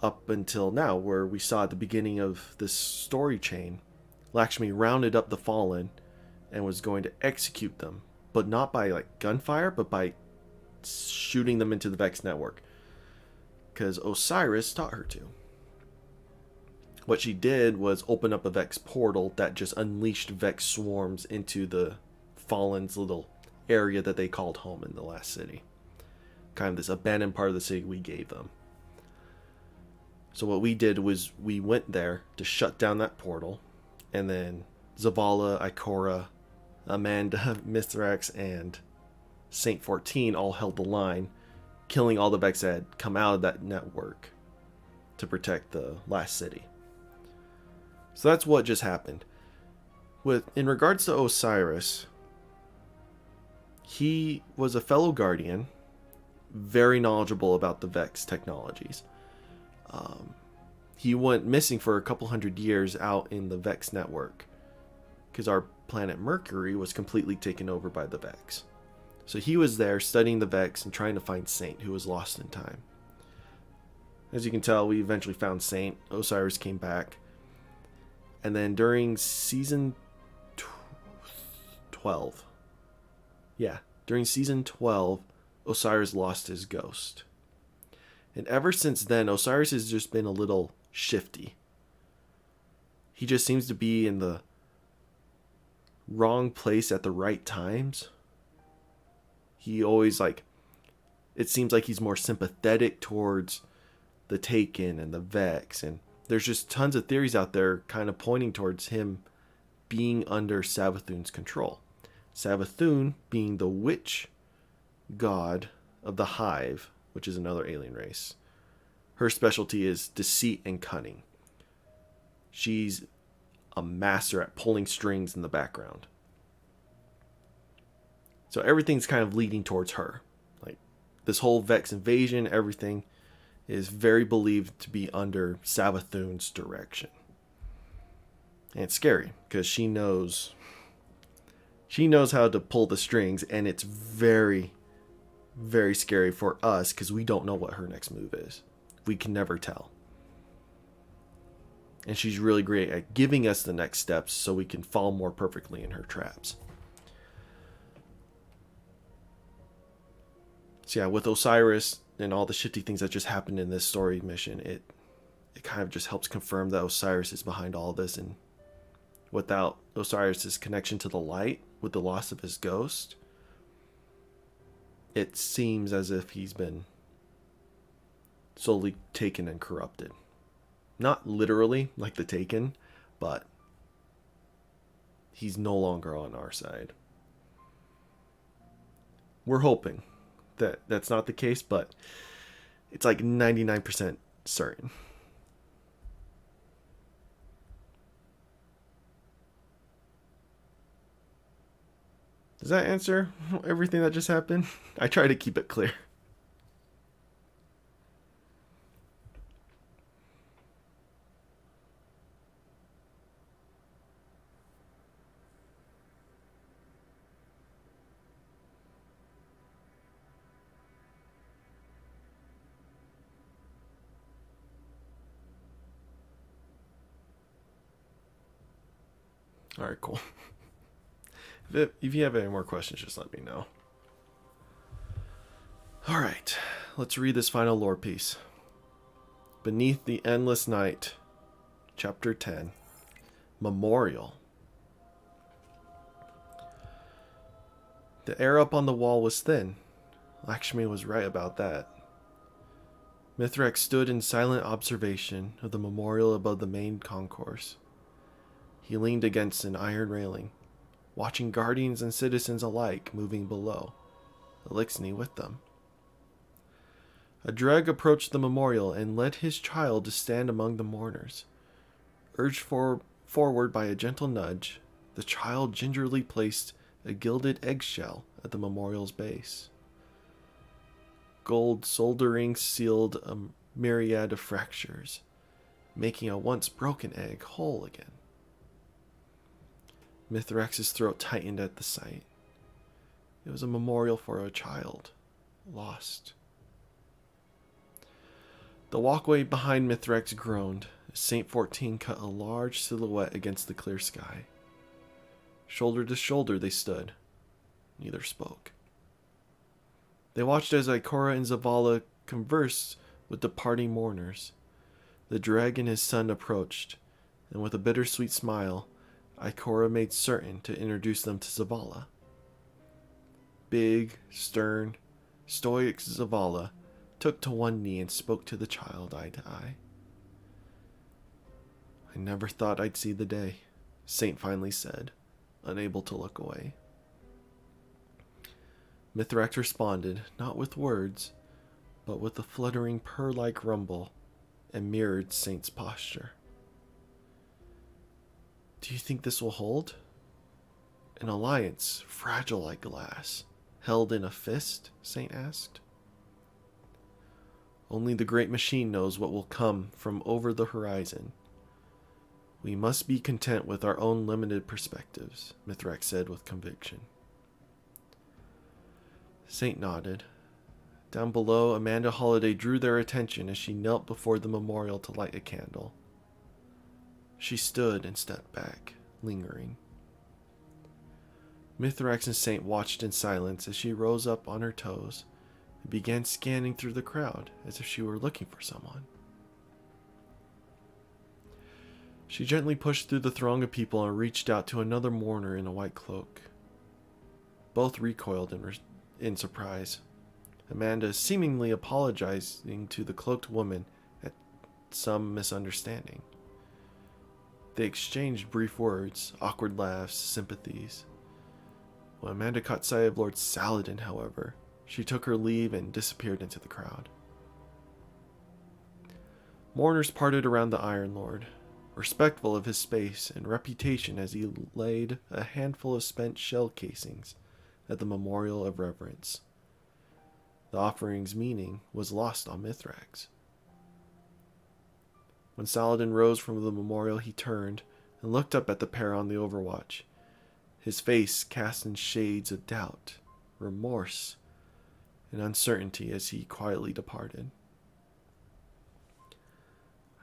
Up until now, where we saw at the beginning of this story chain, Lakshmi rounded up the Fallen and was going to execute them. But not by like gunfire, but by shooting them into the Vex network. Because Osiris taught her to. What she did was open up a Vex portal that just unleashed Vex swarms into the Fallen's little area that they called home in the last city. Kind of this abandoned part of the city we gave them. So what we did was we went there to shut down that portal, and then Zavala, Ikora, Amanda, Mithrax, and Saint 14 all held the line, killing all the Vex that had come out of that network to protect the last city. So that's what just happened. In regards to Osiris, he was a fellow Guardian, very knowledgeable about the Vex technologies. He went missing for a couple hundred years out in the Vex network because our planet Mercury was completely taken over by the Vex. So he was there studying the Vex and trying to find Saint, who was lost in time. As you can tell, we eventually found Saint. Osiris came back. And then during season 12, during season 12, Osiris lost his ghost. And ever since then, Osiris has just been a little shifty. He just seems to be in the wrong place at the right times. He always it seems like he's more sympathetic towards the Taken and the Vex, and there's just tons of theories out there kind of pointing towards him being under Savathun's control. Savathun being the witch god of the Hive, which is another alien race. Her specialty is deceit and cunning. She's a master at pulling strings in the background. So everything's kind of leading towards her. Like this whole Vex invasion, everything is very believed to be under Savathun's direction. And it's scary because she knows how to pull the strings, and it's very, very scary for us because we don't know what her next move is. We can never tell. And she's really great at giving us the next steps so we can fall more perfectly in her traps. So yeah, with Osiris and all the shifty things that just happened in this story mission, it kind of just helps confirm that Osiris is behind all this. And without Osiris's connection to the light, with the loss of his ghost, it seems as if he's been slowly taken and corrupted. Not literally like the Taken, but he's no longer on our side. We're hoping that that's not the case, but it's like 99% certain. Does that answer everything that just happened? I try to keep it clear. Alright, cool. If you have any more questions, just let me know. Alright, let's read this final lore piece. Beneath the Endless Night, Chapter 10, Memorial. The air up on the wall was thin. Lakshmi was right about that. Mithrak stood in silent observation of the memorial above the main concourse. He leaned against an iron railing, watching guardians and citizens alike moving below, Elixni with them. A dreg approached the memorial and led his child to stand among the mourners. Urged forward by a gentle nudge, the child gingerly placed a gilded eggshell at the memorial's base. Gold soldering sealed a myriad of fractures, making a once broken egg whole again. Mithrax's throat tightened at the sight. It was a memorial for a child, lost. The walkway behind Mithrax groaned as Saint 14 cut a large silhouette against the clear sky. Shoulder to shoulder they stood. Neither spoke. They watched as Ikora and Zavala conversed with departing mourners. The dreg and his son approached, and with a bittersweet smile, Ikora made certain to introduce them to Zavala. Big, stern, stoic Zavala took to one knee and spoke to the child eye to eye. I never thought I'd see the day, Saint finally said, unable to look away. Mithrax responded, not with words, but with a fluttering purr-like rumble, and mirrored Saint's posture. Do you think this will hold? An alliance, fragile like glass, held in a fist? Saint asked. Only the great machine knows what will come from over the horizon. We must be content with our own limited perspectives, Mithrax said with conviction. Saint nodded. Down below, Amanda Holliday drew their attention as she knelt before the memorial to light a candle. She stood and stepped back, lingering. Mithrax and Saint watched in silence as she rose up on her toes and began scanning through the crowd as if she were looking for someone. She gently pushed through the throng of people and reached out to another mourner in a white cloak. Both recoiled in surprise, Amanda seemingly apologizing to the cloaked woman at some misunderstanding. They exchanged brief words, awkward laughs, sympathies. When Amanda caught sight of Lord Saladin, however, she took her leave and disappeared into the crowd. Mourners parted around the Iron Lord, respectful of his space and reputation as he laid a handful of spent shell casings at the memorial of reverence. The offering's meaning was lost on Mithrax. When Saladin rose from the memorial, he turned and looked up at the pair on the overwatch, his face cast in shades of doubt, remorse, and uncertainty as he quietly departed.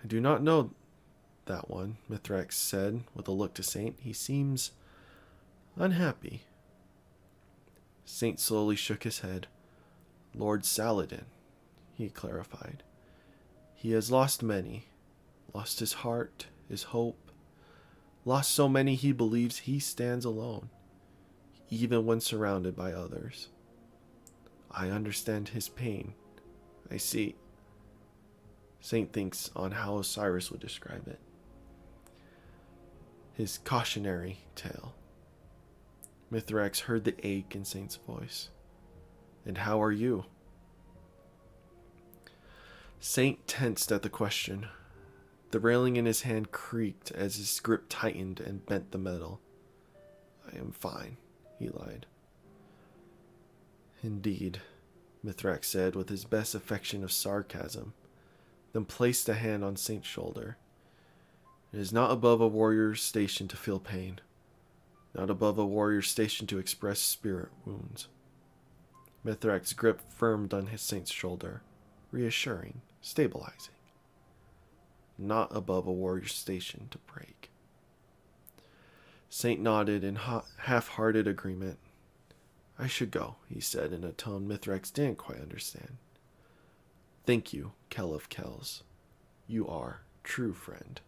I do not know that one, Mithrax said with a look to Saint. He seems unhappy. Saint slowly shook his head. Lord Saladin, he clarified. He has lost many. Lost his heart, his hope. Lost so many he believes he stands alone, even when surrounded by others. I understand his pain. I see. Saint thinks on how Osiris would describe it. His cautionary tale. Mithrax heard the ache in Saint's voice. And how are you? Saint tensed at the question. The railing in his hand creaked as his grip tightened and bent the metal. I am fine, he lied. Indeed, Mithrax said with his best affection of sarcasm, then placed a hand on Saint's shoulder. It is not above a warrior's station to feel pain, not above a warrior's station to express spirit wounds. Mithrax's grip firmed on his Saint's shoulder, reassuring, stabilizing. Not above a warrior's station to break. Saint nodded in half-hearted agreement. I should go, he said in a tone Mithrax didn't quite understand. Thank you, Kell of Kells. You are true friend.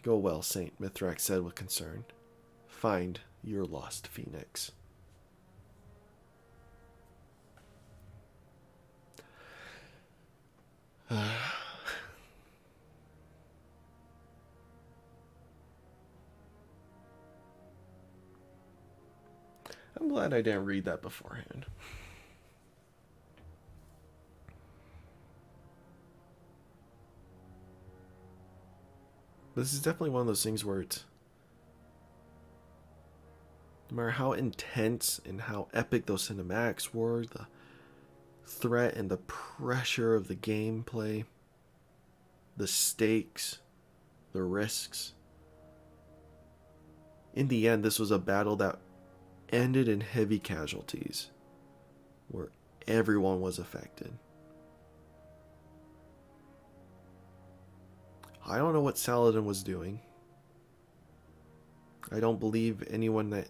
Go well, Saint, Mithrax said with concern. Find your lost phoenix. I'm glad I didn't read that beforehand. This is definitely one of those things where it's, no matter how intense and how epic those cinematics were, the threat and the pressure of the gameplay, the stakes, the risks. In the end, this was a battle that ended in heavy casualties, where everyone was affected. I don't know what Saladin was doing. I don't believe anyone that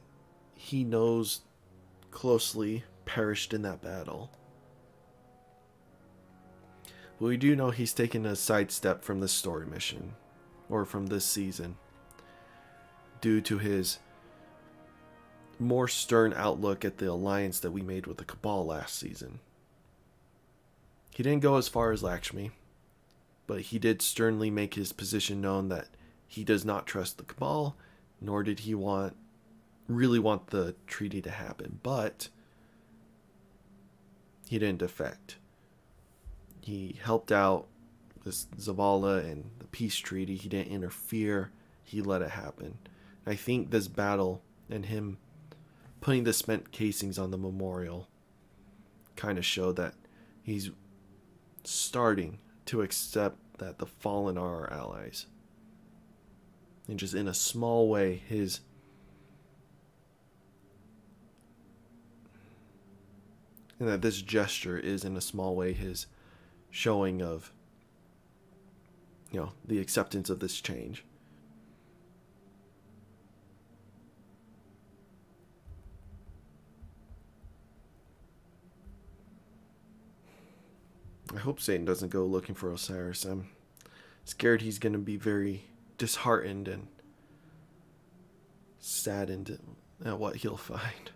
he knows closely perished in that battle. But we do know he's taken a sidestep from this story mission, or from this season, due to his more stern outlook at the alliance that we made with the Cabal last season. He didn't go as far as Lakshmi, but he did sternly make his position known that he does not trust the Cabal, nor did he really want the treaty to happen. But he didn't defect. He helped out with Zavala and the peace treaty. He didn't interfere. He let it happen. I think this battle and him putting the spent casings on the memorial kind of showed that he's starting to accept that the fallen are our allies. And just in a small way, and that this gesture is in a small way his showing of, the acceptance of this change. I hope Satan doesn't go looking for Osiris. I'm scared he's going to be very disheartened and saddened at what he'll find.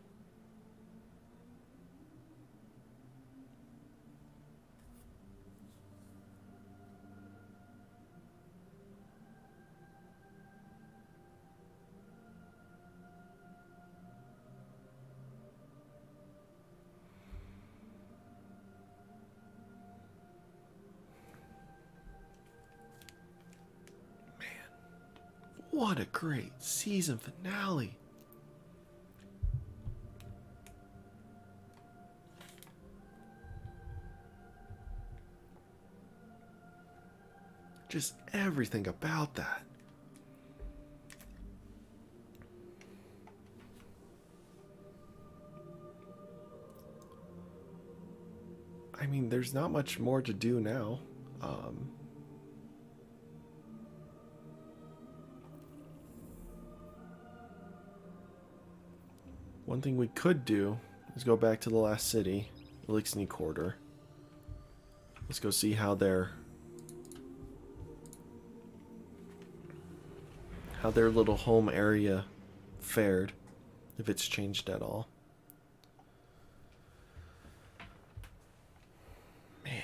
What a great season finale. Just everything about that. I mean, there's not much more to do now. One thing we could do is go back to the last city, Elixir Quarter. Let's go see how their little home area fared, if it's changed at all. Man.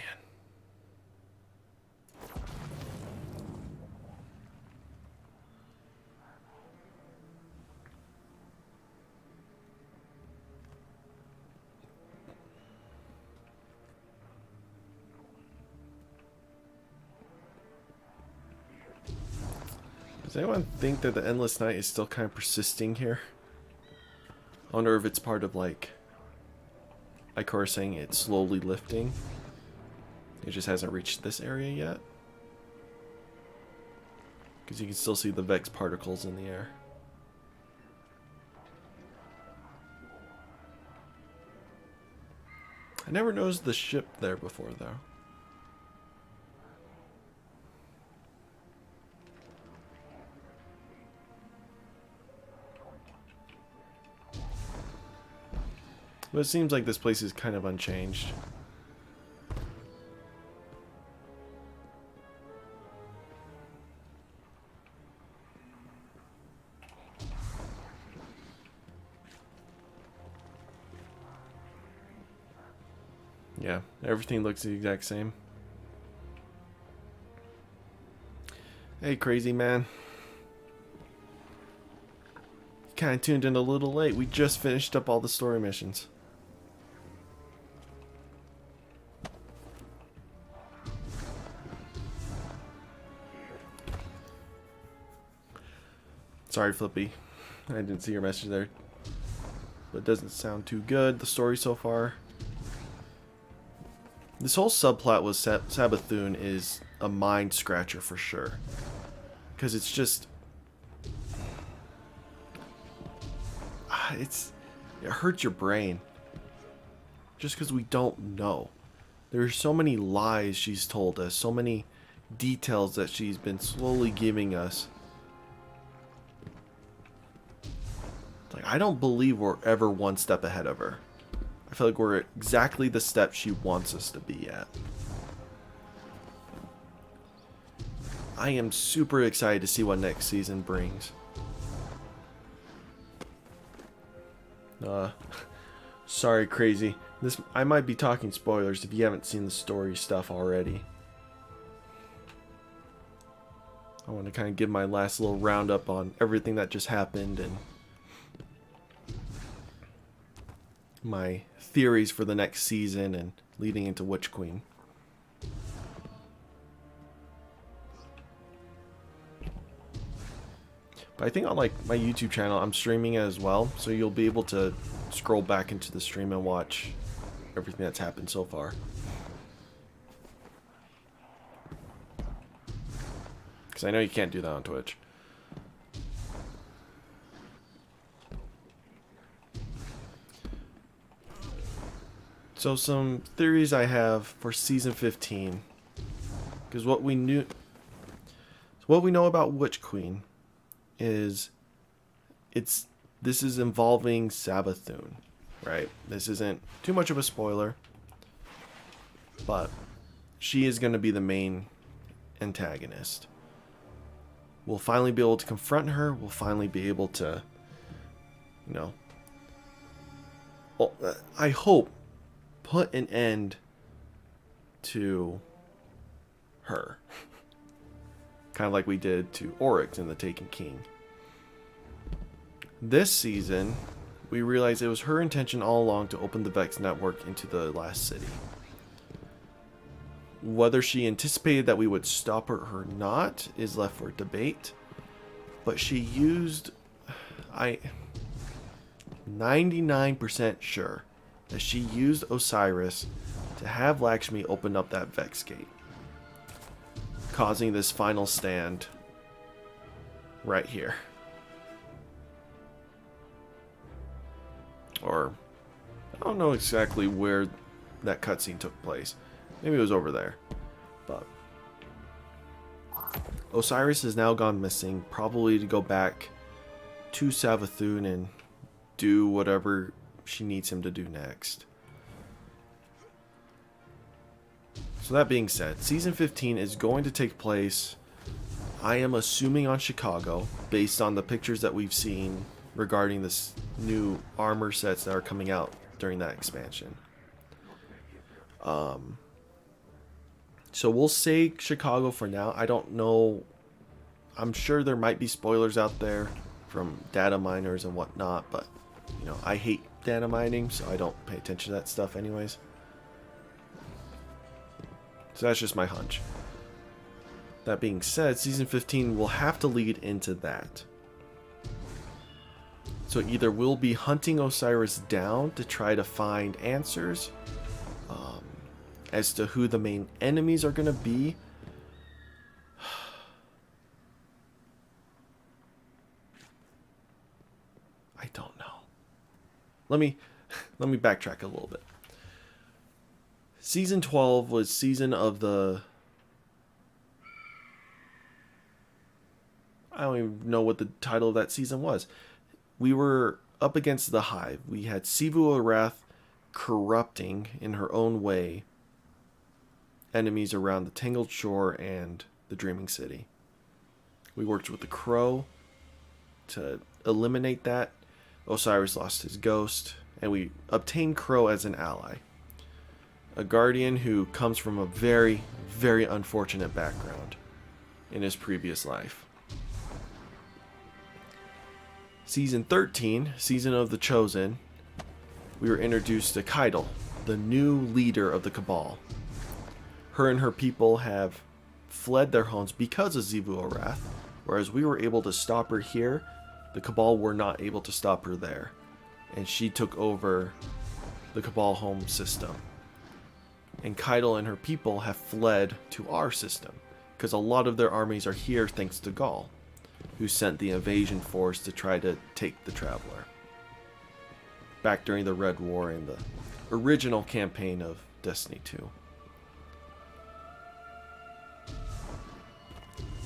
Does anyone think that the Endless Night is still kind of persisting here? I wonder if it's part of, like Ikora saying it's slowly lifting. It just hasn't reached this area yet. Because you can still see the Vex particles in the air. I never noticed the ship there before, though. But it seems like this place is kind of unchanged. Yeah, everything looks the exact same. Hey, crazy man. You kind of tuned in a little late. We just finished up all the story missions. Sorry, Flippy. I didn't see your message there. But it doesn't sound too good, the story so far. This whole subplot with Sabathun is a mind scratcher for sure. Because it's just... it hurts your brain. Just because we don't know. There's so many lies she's told us. So many details that she's been slowly giving us. Like, I don't believe we're ever one step ahead of her. I feel like we're exactly the step she wants us to be at. I am super excited to see what next season brings. Sorry, crazy. I might be talking spoilers if you haven't seen the story stuff already. I want to kind of give my last little roundup on everything that just happened and my theories for the next season and leading into Witch Queen. But I think on like my YouTube channel I'm streaming it as well, so you'll be able to scroll back into the stream and watch everything that's happened so far. Because I know you can't do that on Twitch. So some theories I have for season 15, because what we know about Witch Queen is this is involving Sabathun, right? This isn't too much of a spoiler, but she is going to be the main antagonist. We'll finally be able to confront her. We'll finally be able to, you know, I hope, put an end to her. Kind of like we did to Oryx in The Taken King. This season, we realized it was her intention all along to open the Vex network into the last city. Whether she anticipated that we would stop her or not is left for debate. But she used... I'm 99% sure that she used Osiris to have Lakshmi open up that Vex gate, causing this final stand right here. Or, I don't know exactly where that cutscene took place. Maybe it was over there. But Osiris has now gone missing, probably to go back to Savathun and do whatever she needs him to do next. So that being said, Season 15 is going to take place, I am assuming, on Chicago, based on the pictures that we've seen regarding this new armor sets that are coming out during that expansion. So we'll say Chicago for now. I don't know. I'm sure there might be spoilers out there from data miners and whatnot, but you know, I hate data mining, so I don't pay attention to that stuff anyways. So that's just my hunch. That being said, Season 15 will have to lead into that. So either we'll be hunting Osiris down to try to find answers as to who the main enemies are going to be. I don't know. Let me backtrack a little bit. Season 12 was season of the... I don't even know what the title of that season was. We were up against the Hive. We had Sivu Arath corrupting in her own way enemies around the Tangled Shore and the Dreaming City. We worked with the Crow to eliminate that. Osiris lost his ghost, and we obtained Crow as an ally. A guardian who comes from a very, very unfortunate background in his previous life. Season 13, Season of the Chosen, we were introduced to Keitel, the new leader of the Cabal. Her and her people have fled their homes because of Sivu Arath, whereas we were able to stop her here. The Cabal were not able to stop her there, and she took over the Cabal home system. And Keitel and her people have fled to our system, because a lot of their armies are here thanks to Gaul, who sent the invasion force to try to take the Traveler. Back during the Red War and the original campaign of Destiny 2.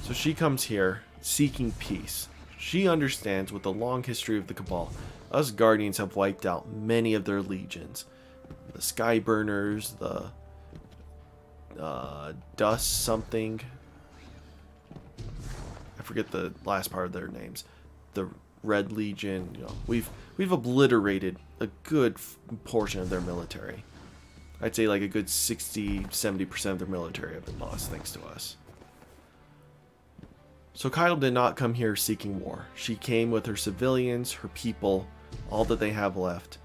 So she comes here seeking peace. She understands with the long history of the Cabal, us Guardians have wiped out many of their legions. The Skyburners, the Dust something. I forget the last part of their names. The Red Legion, you know, we've obliterated a good portion of their military. I'd say like a good 60-70% of their military have been lost thanks to us. So Keitel did not come here seeking war. She came with her civilians, her people, all that they have left.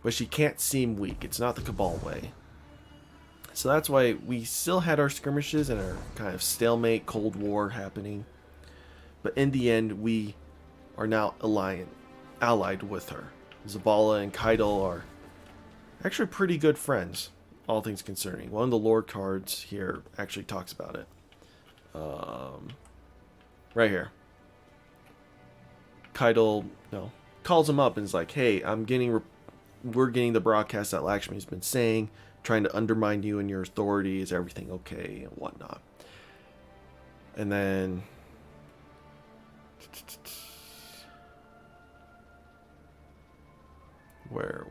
But she can't seem weak. It's not the Cabal way. So that's why we still had our skirmishes and our kind of stalemate, Cold War happening. But in the end, we are now allied with her. Zavala and Keitel are actually pretty good friends, all things concerning. One of the lore cards here actually talks about it. Right here. Keitel, calls him up and is like, "Hey, we're getting the broadcast that Lakshmi's been saying, trying to undermine you and your authority. Is everything okay?" and whatnot. And then where?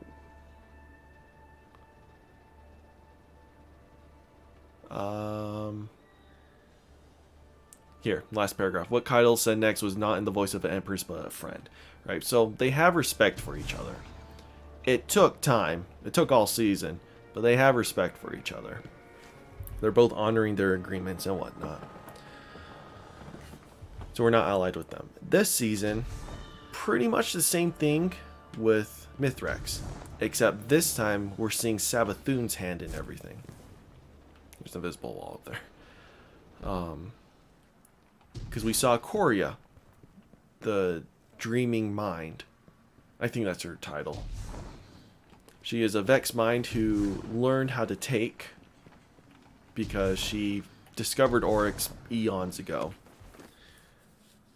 Here, last paragraph. What Keitel said next was not in the voice of an empress, but a friend. Right? So they have respect for each other. It took time. It took all season, but they have respect for each other. They're both honoring their agreements and whatnot. So we're not allied with them. This season, pretty much the same thing with Mithrax, except this time we're seeing Savathun's hand in everything. There's an invisible wall up there. Because we saw Coria, the Dreaming Mind. I think that's her title. She is a Vex Mind who learned how to take because she discovered Oryx eons ago.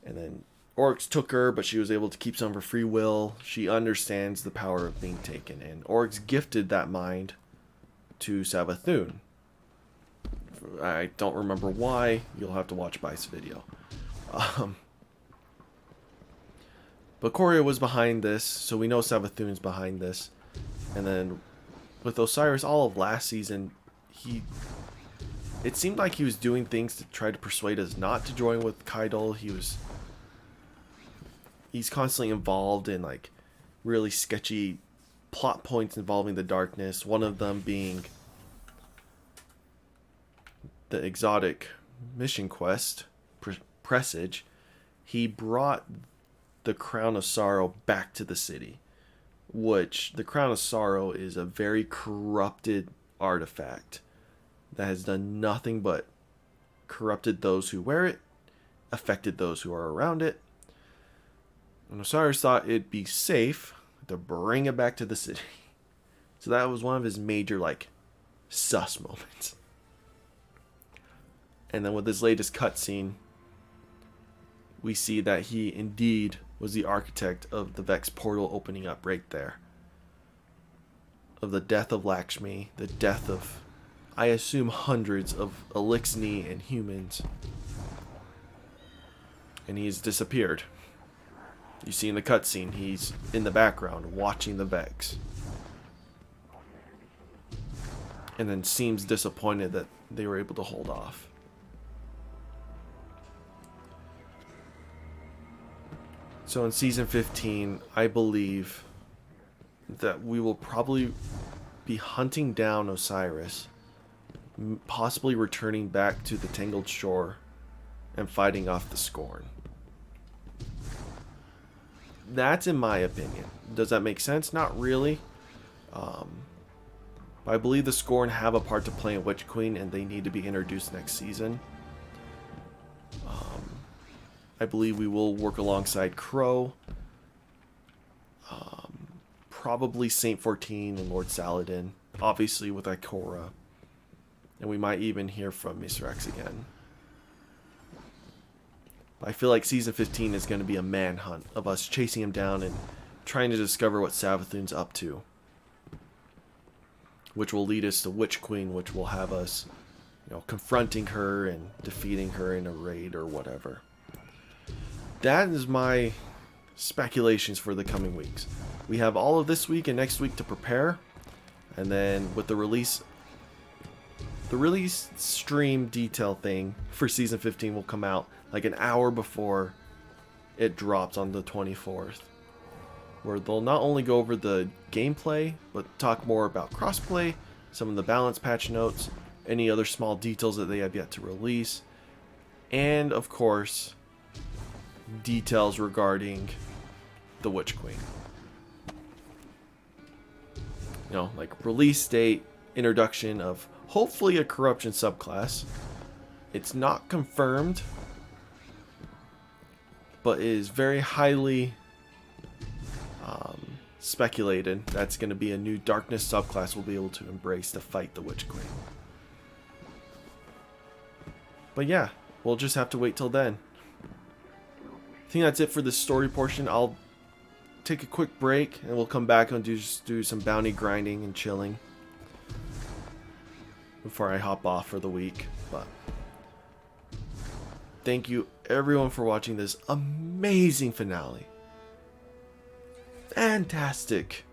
And then Oryx took her, but she was able to keep some of her free will. She understands the power of being taken, and Oryx gifted that mind to Savathun. I don't remember why. You'll have to watch Bice's video. But Coria was behind this, so we know Savathun's behind this. And then with Osiris, all of last season, it seemed like he was doing things to try to persuade us not to join with Kaidol. He's constantly involved in like really sketchy plot points involving the darkness. One of them being the exotic mission quest, Presage. He brought the Crown of Sorrow back to the city, which the Crown of Sorrow is a very corrupted artifact that has done nothing but corrupted those who wear it, affected those who are around it. And Osiris thought it'd be safe to bring it back to the city. So that was one of his major, like, sus moments. And then with his latest cutscene, we see that he indeed was the architect of the Vex portal opening up right there. Of the death of Lakshmi, the death of, I assume, hundreds of Elixni and humans. And he's disappeared. You see in the cutscene, he's in the background watching the Vex. And then seems disappointed that they were able to hold off. So in Season 15, I believe that we will probably be hunting down Osiris, possibly returning back to the Tangled Shore and fighting off the Scorn. That's in my opinion. Does that make sense? Not really. I believe the Scorn have a part to play in Witch Queen, and they need to be introduced next season. I believe we will work alongside Crow, probably Saint 14 and Lord Saladin, obviously with Ikora, and we might even hear from Misrax again. I feel like Season 15 is going to be a manhunt of us chasing him down and trying to discover what Savathun's up to. Which will lead us to Witch Queen, which will have us, confronting her and defeating her in a raid or whatever. That is my speculations for the coming weeks. We have all of this week and next week to prepare. And then with the release stream detail thing for Season 15 will come out like an hour before it drops on the 24th. Where they'll not only go over the gameplay, but talk more about crossplay, some of the balance patch notes, any other small details that they have yet to release, and of course, details regarding the Witch Queen. Like release date, introduction of hopefully a corruption subclass. It's not confirmed, but is very highly speculated that's going to be a new darkness subclass we'll be able to embrace to fight the Witch Queen. But yeah, we'll just have to wait till then. I think that's it for this story portion. I'll take a quick break and we'll come back and do some bounty grinding and chilling before I hop off for the week. But thank you everyone for watching this amazing finale. Fantastic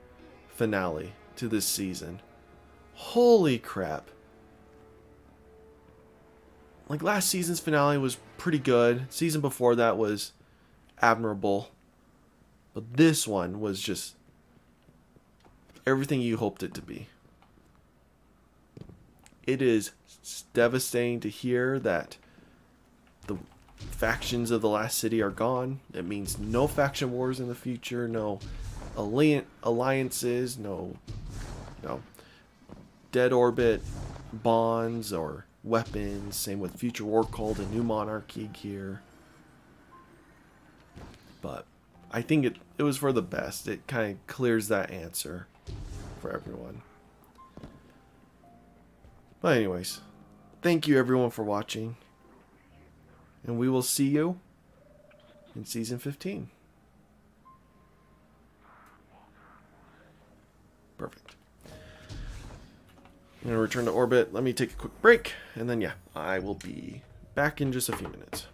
finale to this season. Holy crap. Like last season's finale was pretty good. Season before that was admirable. But this one was just everything you hoped it to be. It is devastating to hear that the factions of the last city are gone. It means no faction wars in the future, no alliances, no dead orbit bonds or weapons. Same with Future War Cult and New Monarchy gear. But I think it was for the best. It kind of clears that answer for everyone. But anyways, thank you everyone for watching. And we will see you in Season 15. Perfect. I'm going to return to orbit. Let me take a quick break. And then, yeah, I will be back in just a few minutes.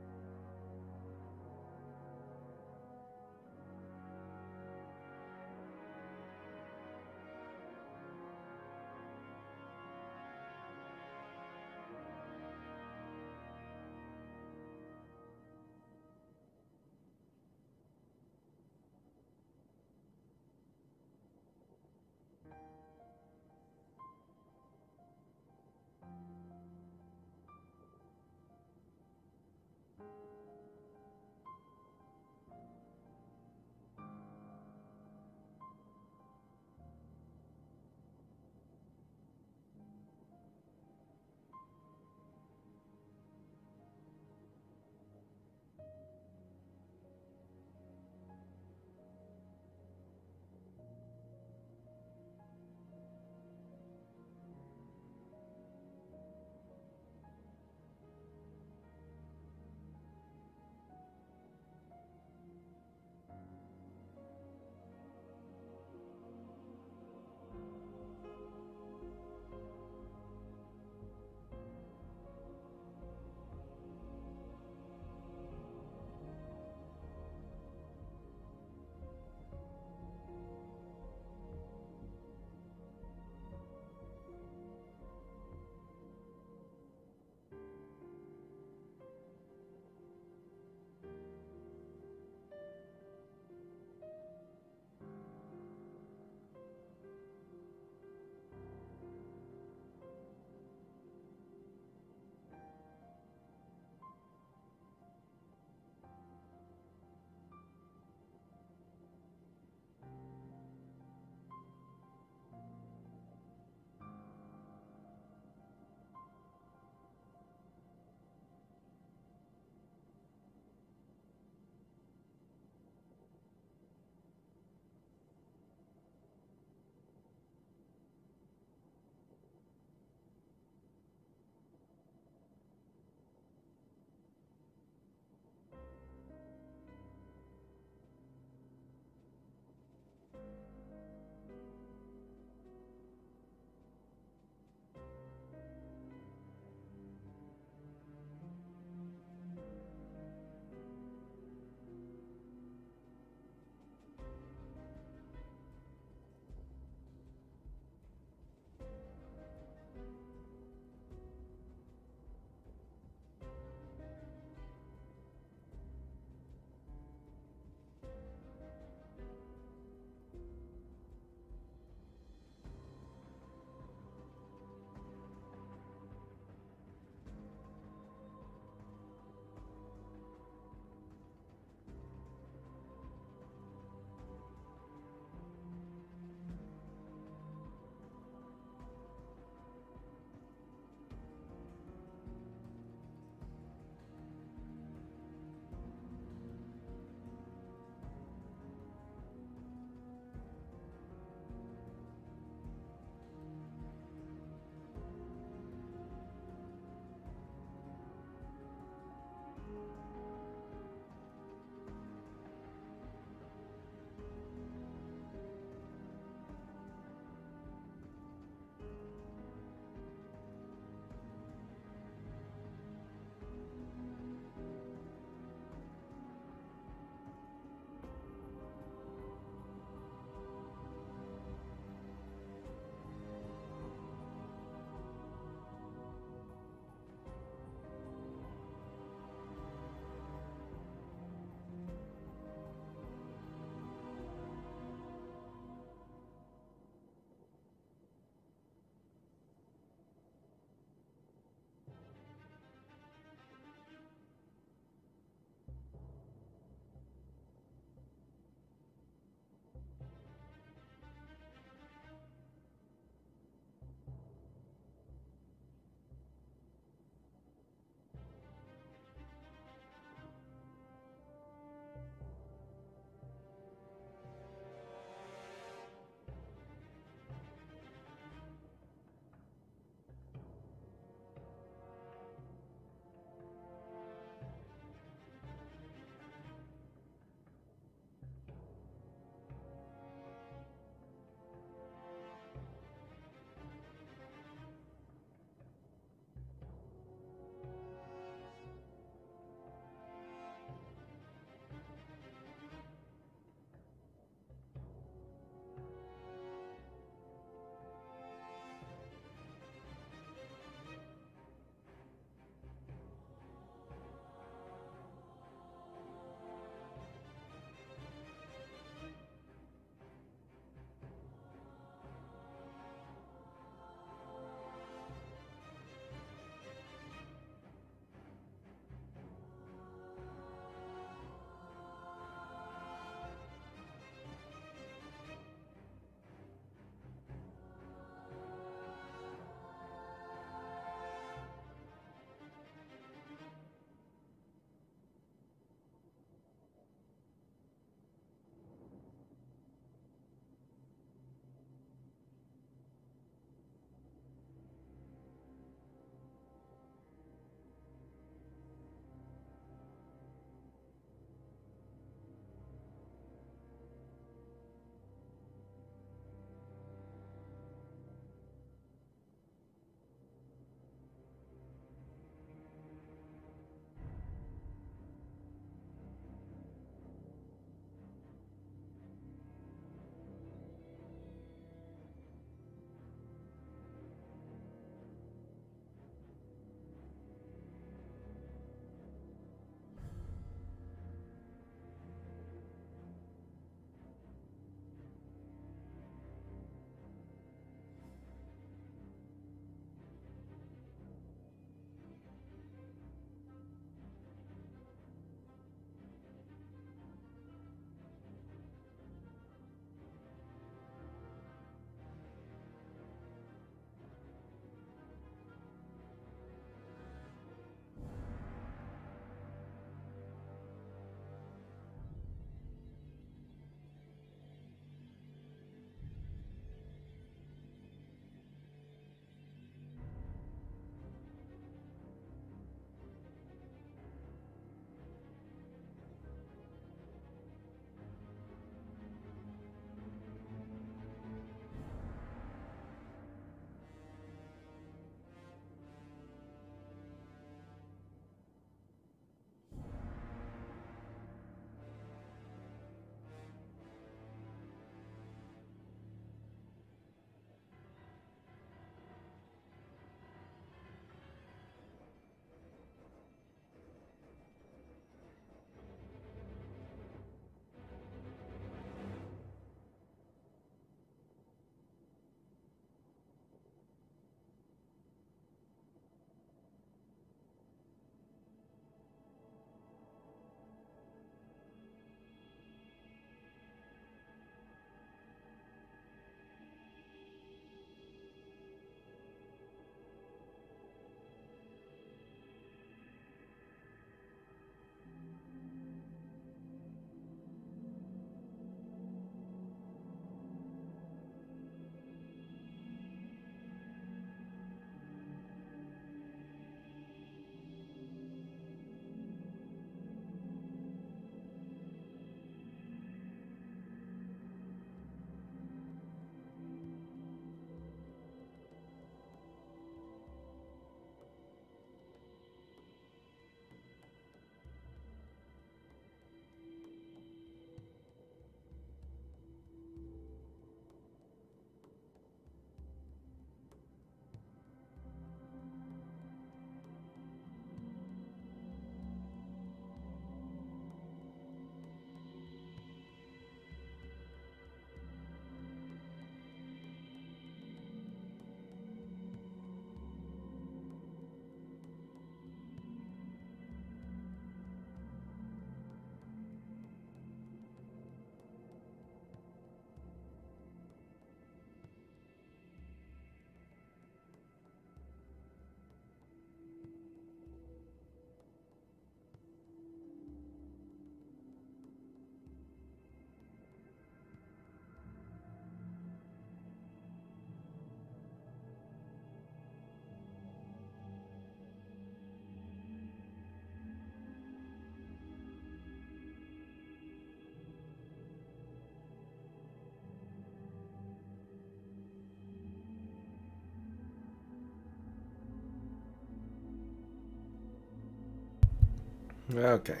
Okay.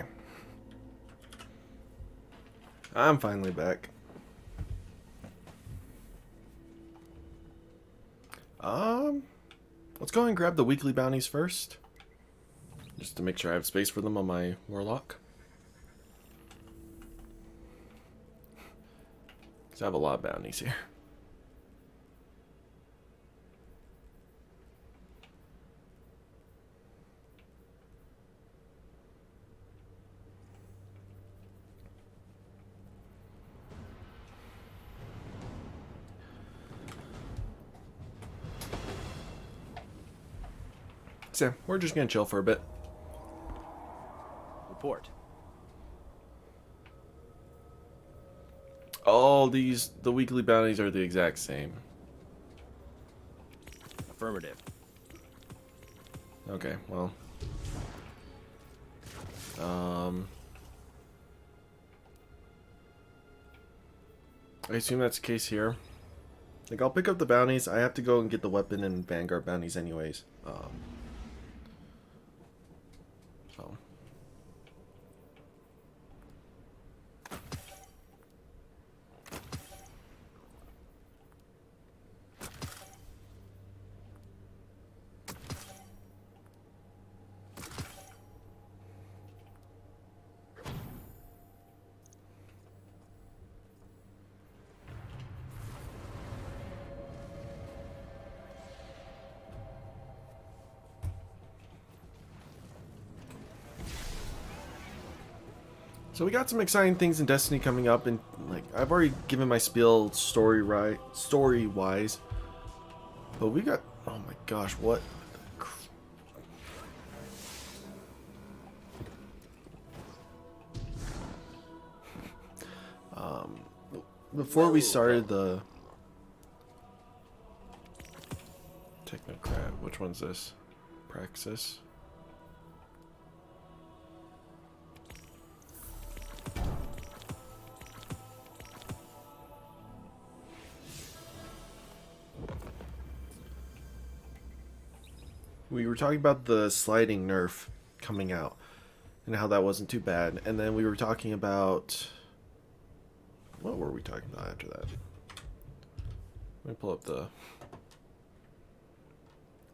I'm finally back. Let's go ahead and grab the weekly bounties first. Just to make sure I have space for them on my warlock. Because I have a lot of bounties here. So, we're just gonna chill for a bit. Report. All the weekly bounties are the exact same. Affirmative. Okay, well. I assume that's the case here. Like, I'll pick up the bounties. I have to go and get the weapon and Vanguard bounties anyways. So. So we got some exciting things in Destiny coming up, and like I've already given my spiel story wise, but we got, oh my gosh, what? Before we started the Technocrat, which one's this? Praxis. We were talking about the sliding nerf coming out and how that wasn't too bad. And then we were talking about... What were we talking about after that? Let me pull up the...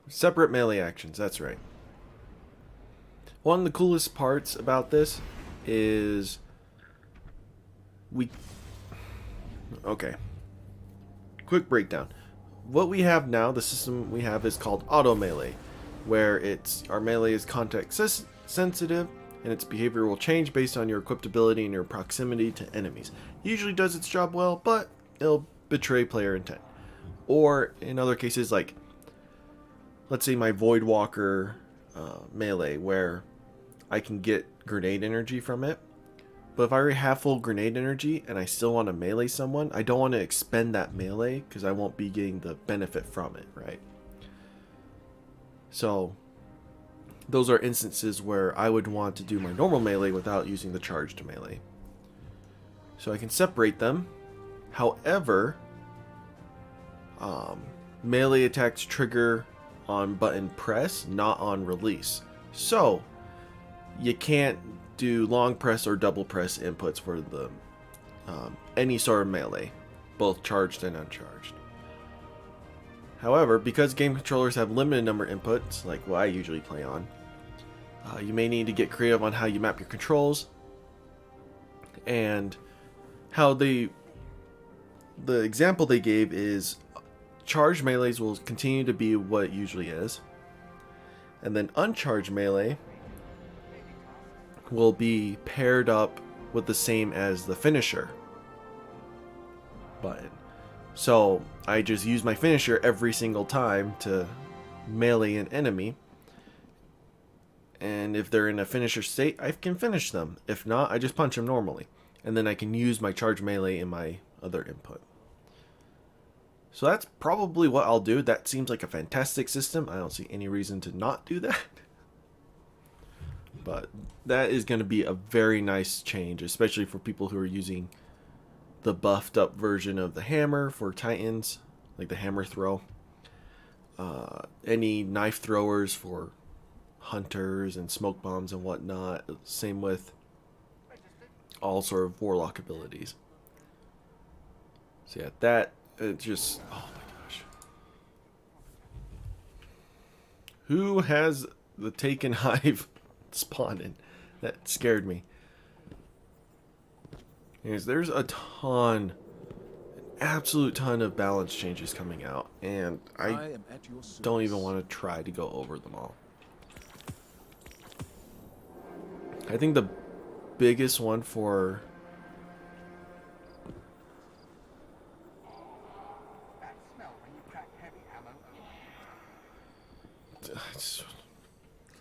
Separate melee actions, that's right. One of the coolest parts about this is... Okay. Quick breakdown. What we have now, the system we have is called auto melee, where our melee is context sensitive and its behavior will change based on your equipped ability and your proximity to enemies. It usually does its job well, but it'll betray player intent. Or in other cases, like let's say my Voidwalker melee, where I can get grenade energy from it. But if I already have full grenade energy and I still want to melee someone, I don't want to expend that melee because I won't be getting the benefit from it, right? So those are instances where I would want to do my normal melee without using the charged melee. So I can separate them. However, melee attacks trigger on button press, not on release. So you can't do long press or double press inputs for the any sort of melee, both charged and uncharged. However, because game controllers have limited number of inputs, like what I usually play on, you may need to get creative on how you map your controls and how the example they gave is charged melees will continue to be what it usually is, and then uncharged melee will be paired up with the same as the finisher button. So I just use my finisher every single time to melee an enemy, and if they're in a finisher state, I can finish them. If not, I just punch them normally, and then I can use my charge melee in my other input. So that's probably what I'll do. That seems like a fantastic system. I don't see any reason to not do that. But that is going to be a very nice change, especially for people who are using the buffed up version of the hammer for Titans, like the hammer throw. Any knife throwers for hunters and smoke bombs and whatnot. Same with all sort of warlock abilities. So yeah, that it just, oh my gosh. Who has the Taken Hive spawning? That scared me. Anyways, there's a ton, an absolute ton of balance changes coming out, and I don't even want to try to go over them all. I think the biggest one for That smell when you crack heavy ammo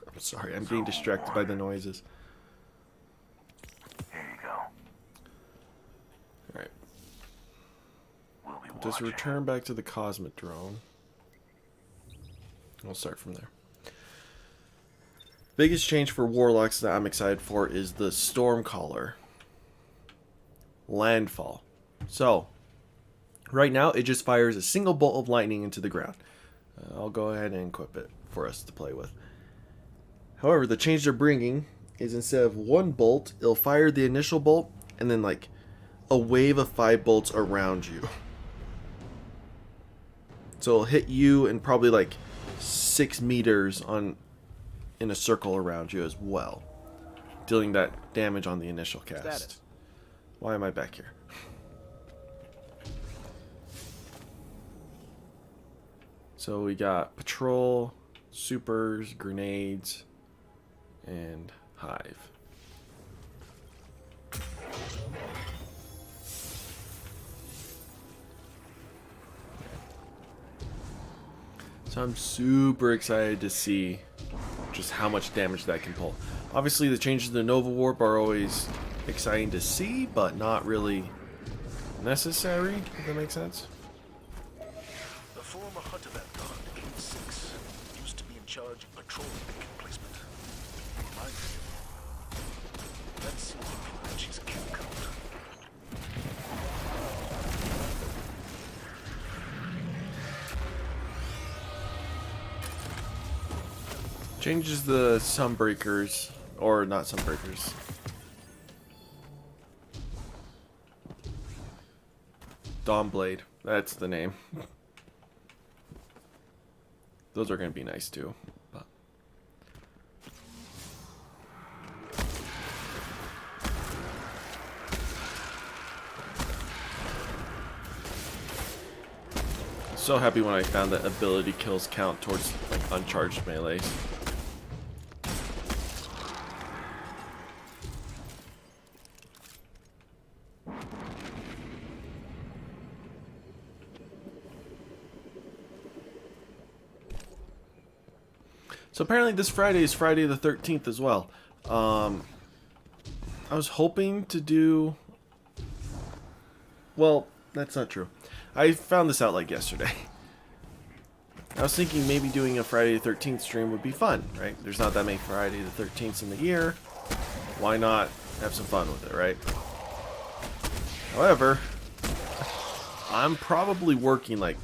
I'm sorry, I'm being distracted by the noises. Here you go. Alright. We'll be Just watching. return back to the Cosmic Drone. We'll start from there. Biggest change for Warlocks that I'm excited for is the Stormcaller Landfall. So, right now it just fires a single bolt of lightning into the ground. I'll go ahead and equip it for us to play with. However, the change they're bringing is instead of one bolt, it'll fire the initial bolt and then like a wave of 5 bolts around you. So it'll hit you and probably like 6 meters in a circle around you as well, dealing that damage on the initial cast. Status. Why am I back here? So we got patrol, supers, grenades, and hive. So I'm super excited to see just how much damage that can pull. Obviously the changes to the Nova Warp are always exciting to see, but not really necessary, if that makes sense. The former hunter vanguard, King 6, used to be in charge of patrol beacon placement. Let's see if she's a kill count. Changes the Sunbreakers, or not Sunbreakers. Dawnblade, that's the name. Those are going to be nice too. But. So happy when I found that ability kills count towards like uncharged melees. So apparently this Friday is Friday the 13th as well. I was hoping to do... Well, that's not true. I found this out like yesterday. I was thinking maybe doing a Friday the 13th stream would be fun, right? There's not that many Friday the 13ths in the year. Why not have some fun with it, right? However, I'm probably working like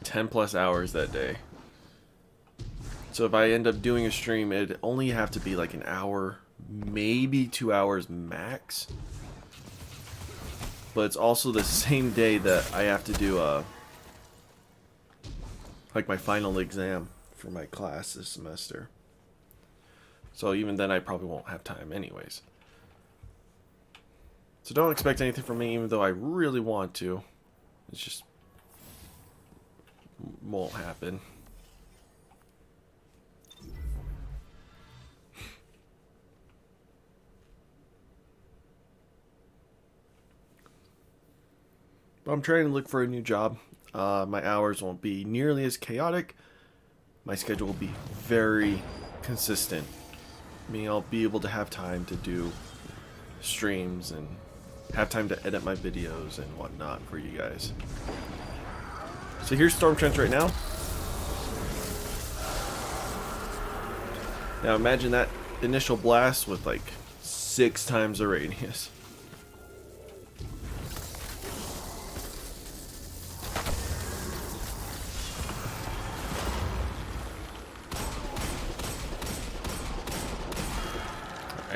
10 plus hours that day. So if I end up doing a stream, it'd only have to be like an hour, maybe 2 hours max. But it's also the same day that I have to do like my final exam for my class this semester. So even then I probably won't have time anyways. So don't expect anything from me even though I really want to. It's just won't happen. But I'm trying to look for a new job. My hours won't be nearly as chaotic. My schedule will be very consistent. Meaning I'll be able to have time to do streams and have time to edit my videos and whatnot for you guys. So here's Storm Trench right now. Now imagine that initial blast with like 6 times the radius.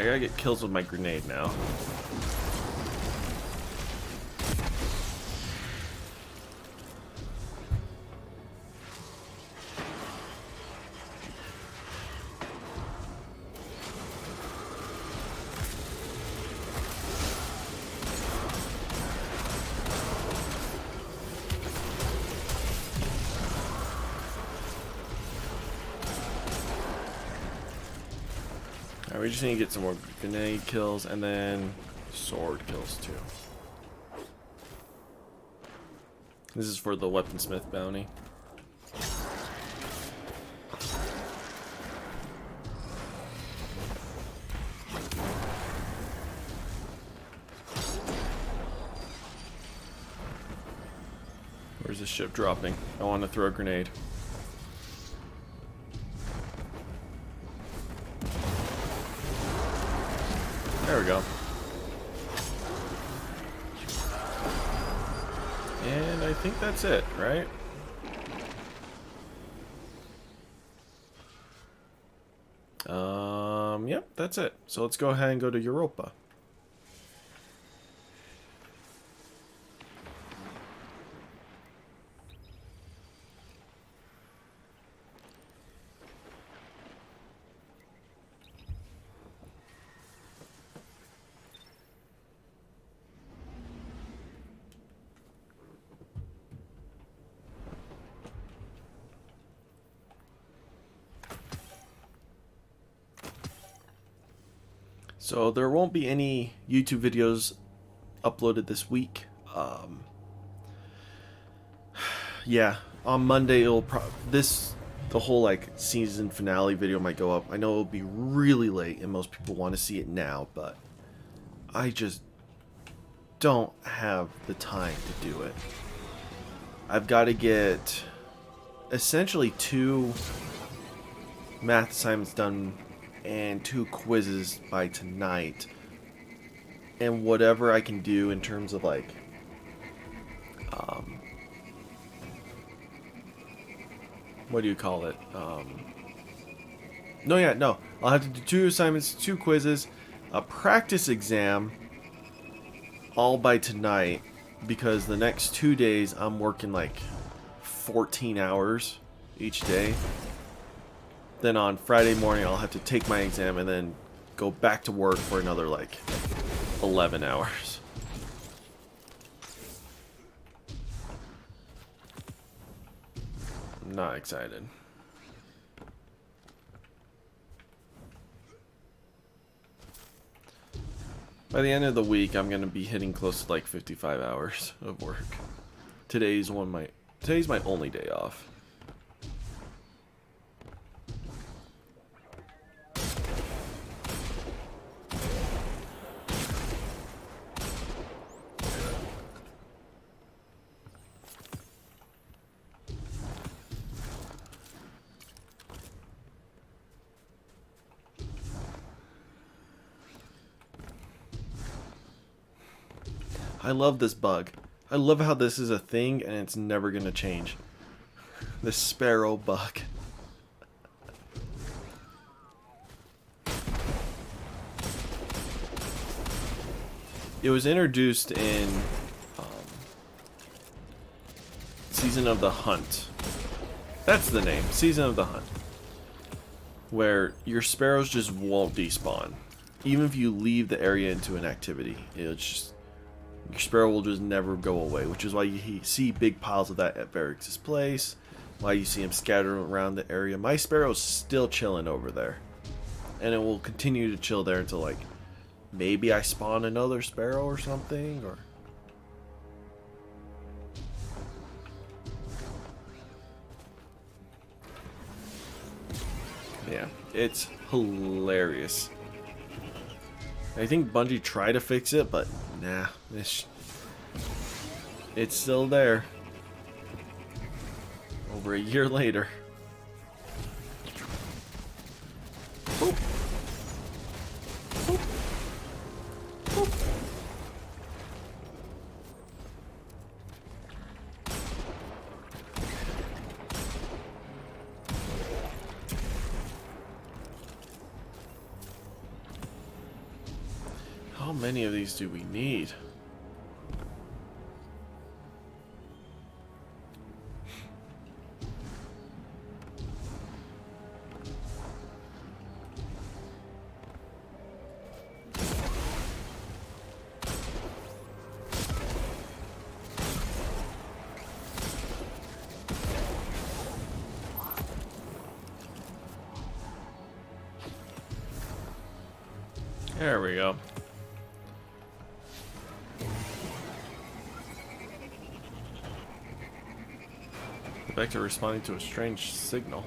I gotta get kills with my grenade now. Alright, we just need to get some more grenade kills and then sword kills too. This is for the weaponsmith bounty. Where's this ship dropping? I want to throw a grenade. There we go. And I think that's it, right? Yep, that's it. So let's go ahead and go to Europa. So there won't be any YouTube videos uploaded this week. Yeah, on Monday it'll the whole like season finale video might go up. I know it'll be really late and most people want to see it now, but I just don't have the time to do it. I've got to get essentially 2 math assignments done and 2 quizzes by tonight, and whatever I can do in terms of like what do you call it, no, I'll have to do 2 assignments, 2 quizzes, a practice exam, all by tonight, because the next 2 days I'm working like 14 hours each day. Then on Friday morning, I'll have to take my exam and then go back to work for another like 11 hours. I'm not excited. By the end of the week, I'm going to be hitting close to like 55 hours of work. Today's my only day off. I love this bug. I love how this is a thing and it's never gonna change. The sparrow bug. It was introduced in Season of the Hunt. That's the name, Season of the Hunt. Where your sparrows just won't despawn. Even if you leave the area into an activity, it's just, your sparrow will just never go away, which is why you see big piles of that at Varrix's place, why you see him scattered around the area. My sparrow's still chilling over there, and it will continue to chill there until like maybe I spawn another sparrow or something, or yeah, it's hilarious. I think Bungie tried to fix it, but nah, it's still there. Over a year later. Boop. Boop. Boop. How many of these do we need? There we go. Back to responding to a strange signal.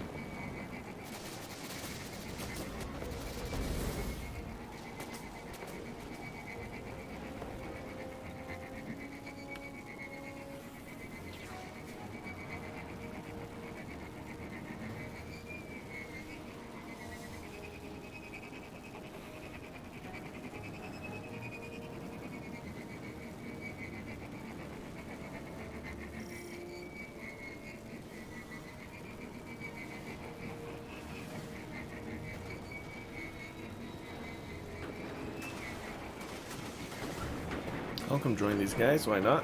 I'll come join these guys, why not?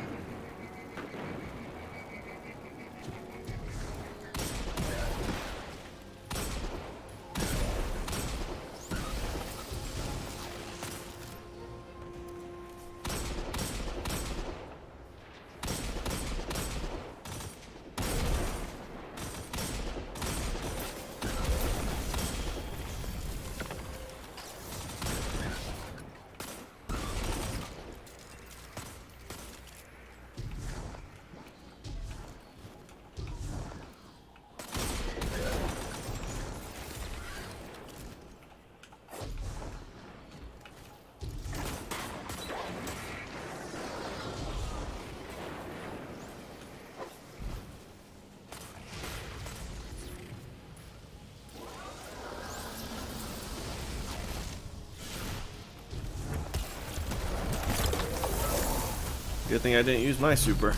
Good thing I didn't use my super.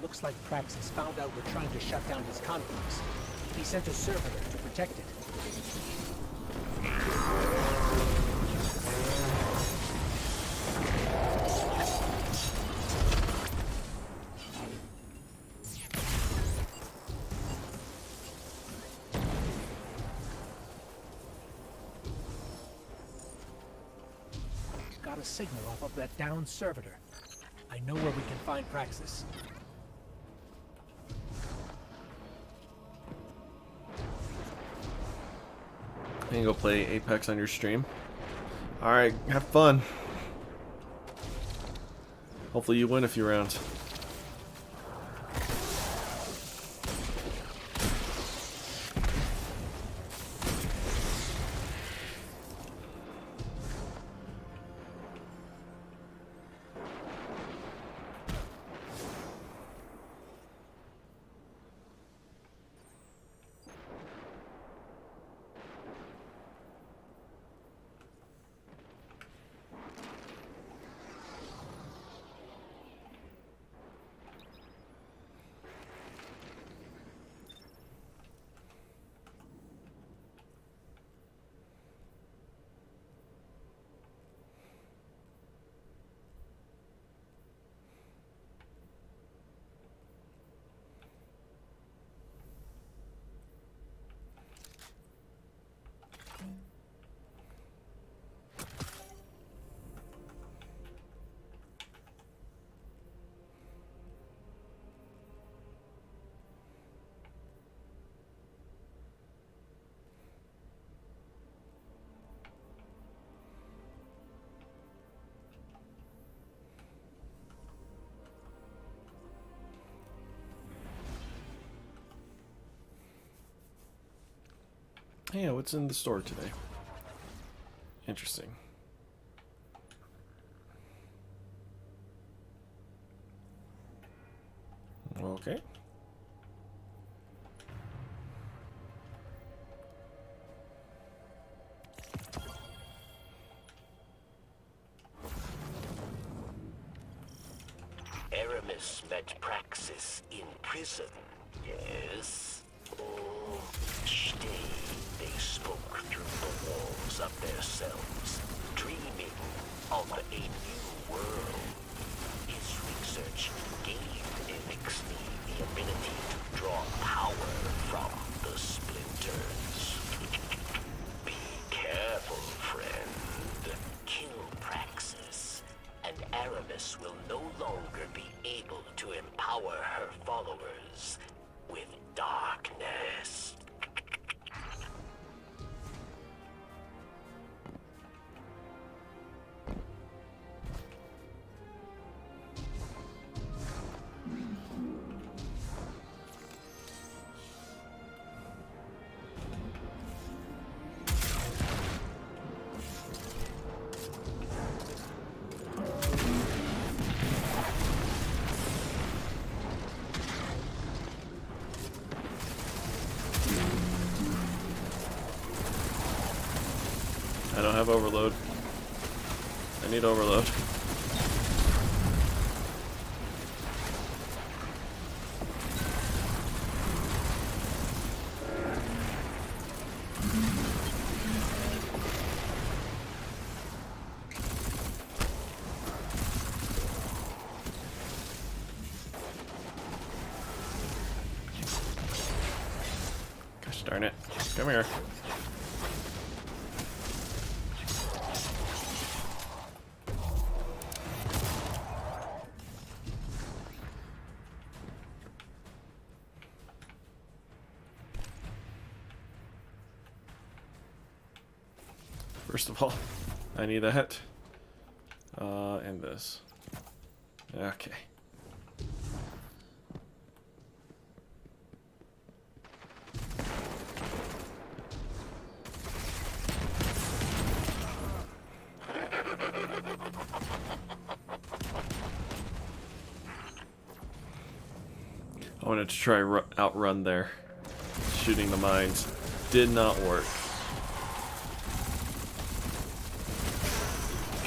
Looks like Praxis found out we're trying to shut down his complex. He sent a servitor to protect it. Got a signal off of that downed servitor. I know where we can find Praxis. You can go play Apex on your stream. Alright, have fun. Hopefully you win a few rounds. Yeah, what's in the store today? Interesting. Okay. Aramis met Praxis in prison, yes? Oh, stay. They spoke through the walls of their cells, dreaming of a new world. His research gave Elixir the ability to draw power from the splinters. Be careful, friend. Kill Praxis, and Aramis will no longer be able to empower her followers with darkness. I don't have overload. I need overload. Gosh darn it. Come here. First of all, I need that. And this. Okay. I wanted to try outrun there. Shooting the mines. Did not work.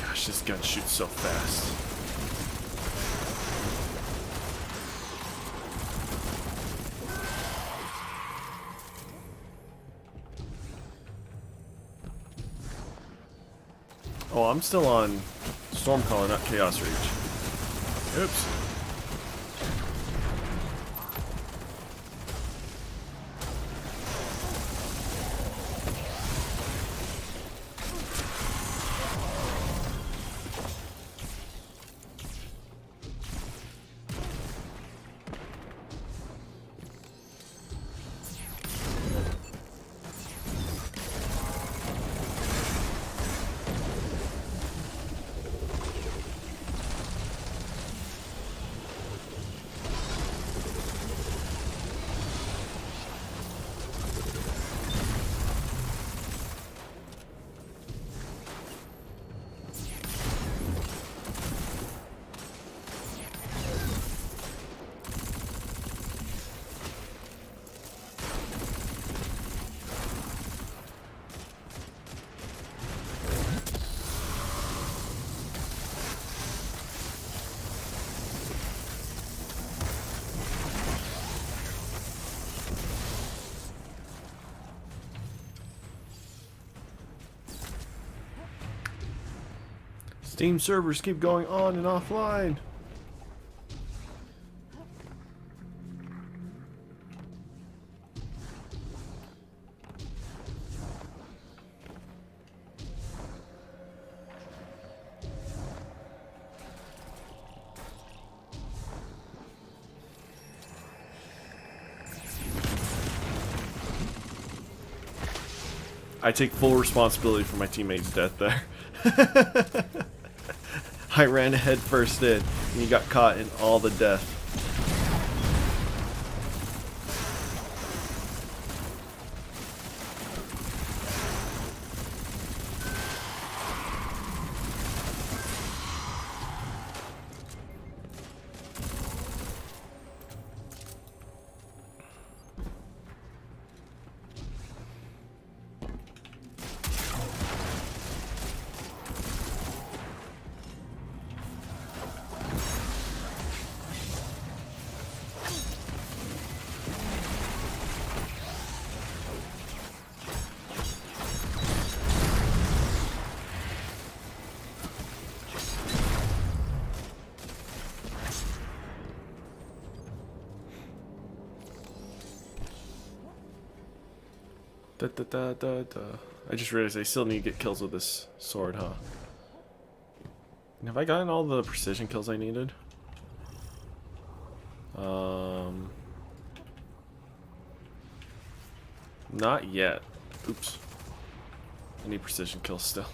Gosh, this gun shoots so fast. Oh, I'm still on Stormcaller, not Chaos Reach. Oops. Steam servers keep going on and offline. I take full responsibility for my teammate's death there. I ran head first in, and he got caught in all the death. Da, da, da, da, da. I just realized I still need to get kills with this sword, huh? And have I gotten all the precision kills I needed? Not yet. Oops. I need precision kills still.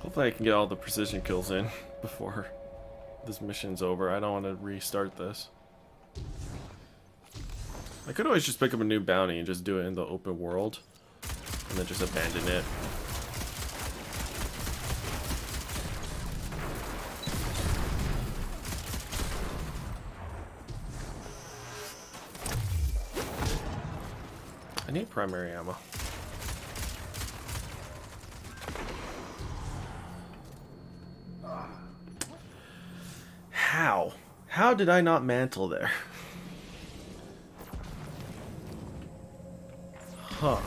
Hopefully I can get all the precision kills in before this mission's over. I don't want to restart this. I could always just pick up a new bounty and just do it in the open world and then just abandon it. I need primary ammo. How? How did I not mantle there? Huh.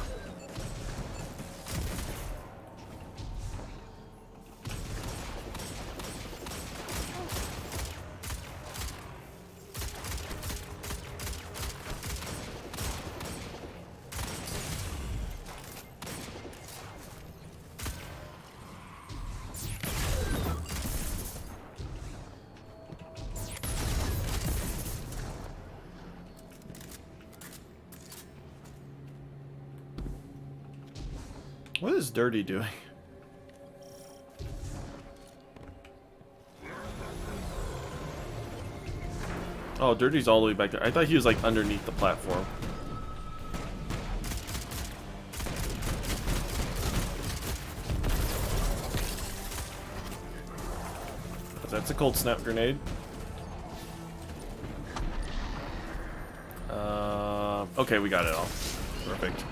What is Dirty doing? Oh, Dirty's all the way back there. I thought he was like underneath the platform. That's a cold snap grenade. Okay, we got it all. Perfect.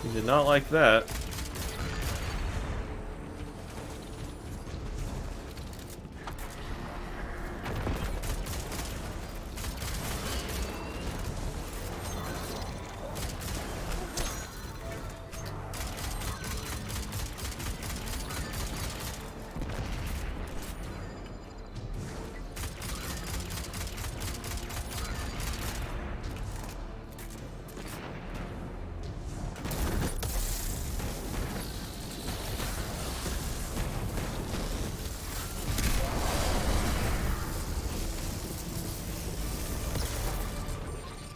He did not like that.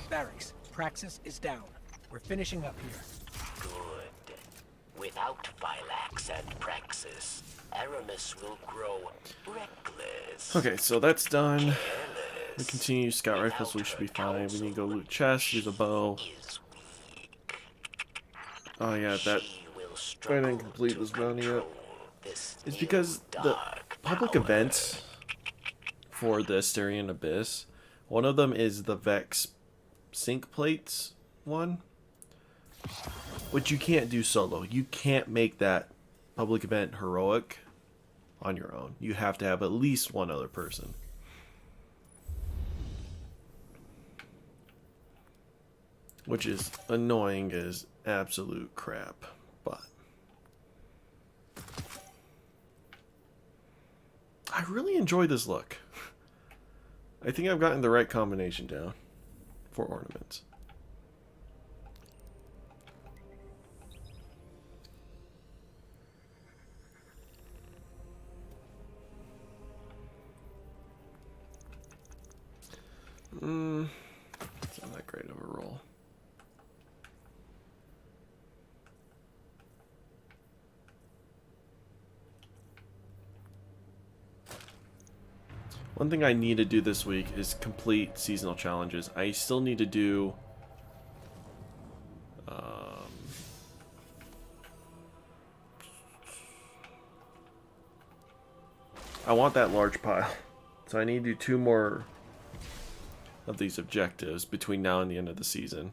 Barracks. Praxis is down. We're finishing up here. Good. Without Phylax and Praxis, Aramis will grow reckless. Okay, so that's done. We continue scout rifles, we should be fine. We need to go loot chests, use a bow. Oh yeah, that I didn't complete this bounty yet. It's because the public events for the Asterian Abyss, one of them is the Vex Sync Plates one, which you can't do solo. You can't make that public event heroic on your own. You have to have at least one other person. Which is annoying as absolute crap, but I really enjoy this look. I think I've gotten the right combination down for ornaments. It's not that great of a roll. One thing I need to do this week is complete seasonal challenges. I still need to do I want that large pile. So I need to do 2 more of these objectives between now and the end of the season.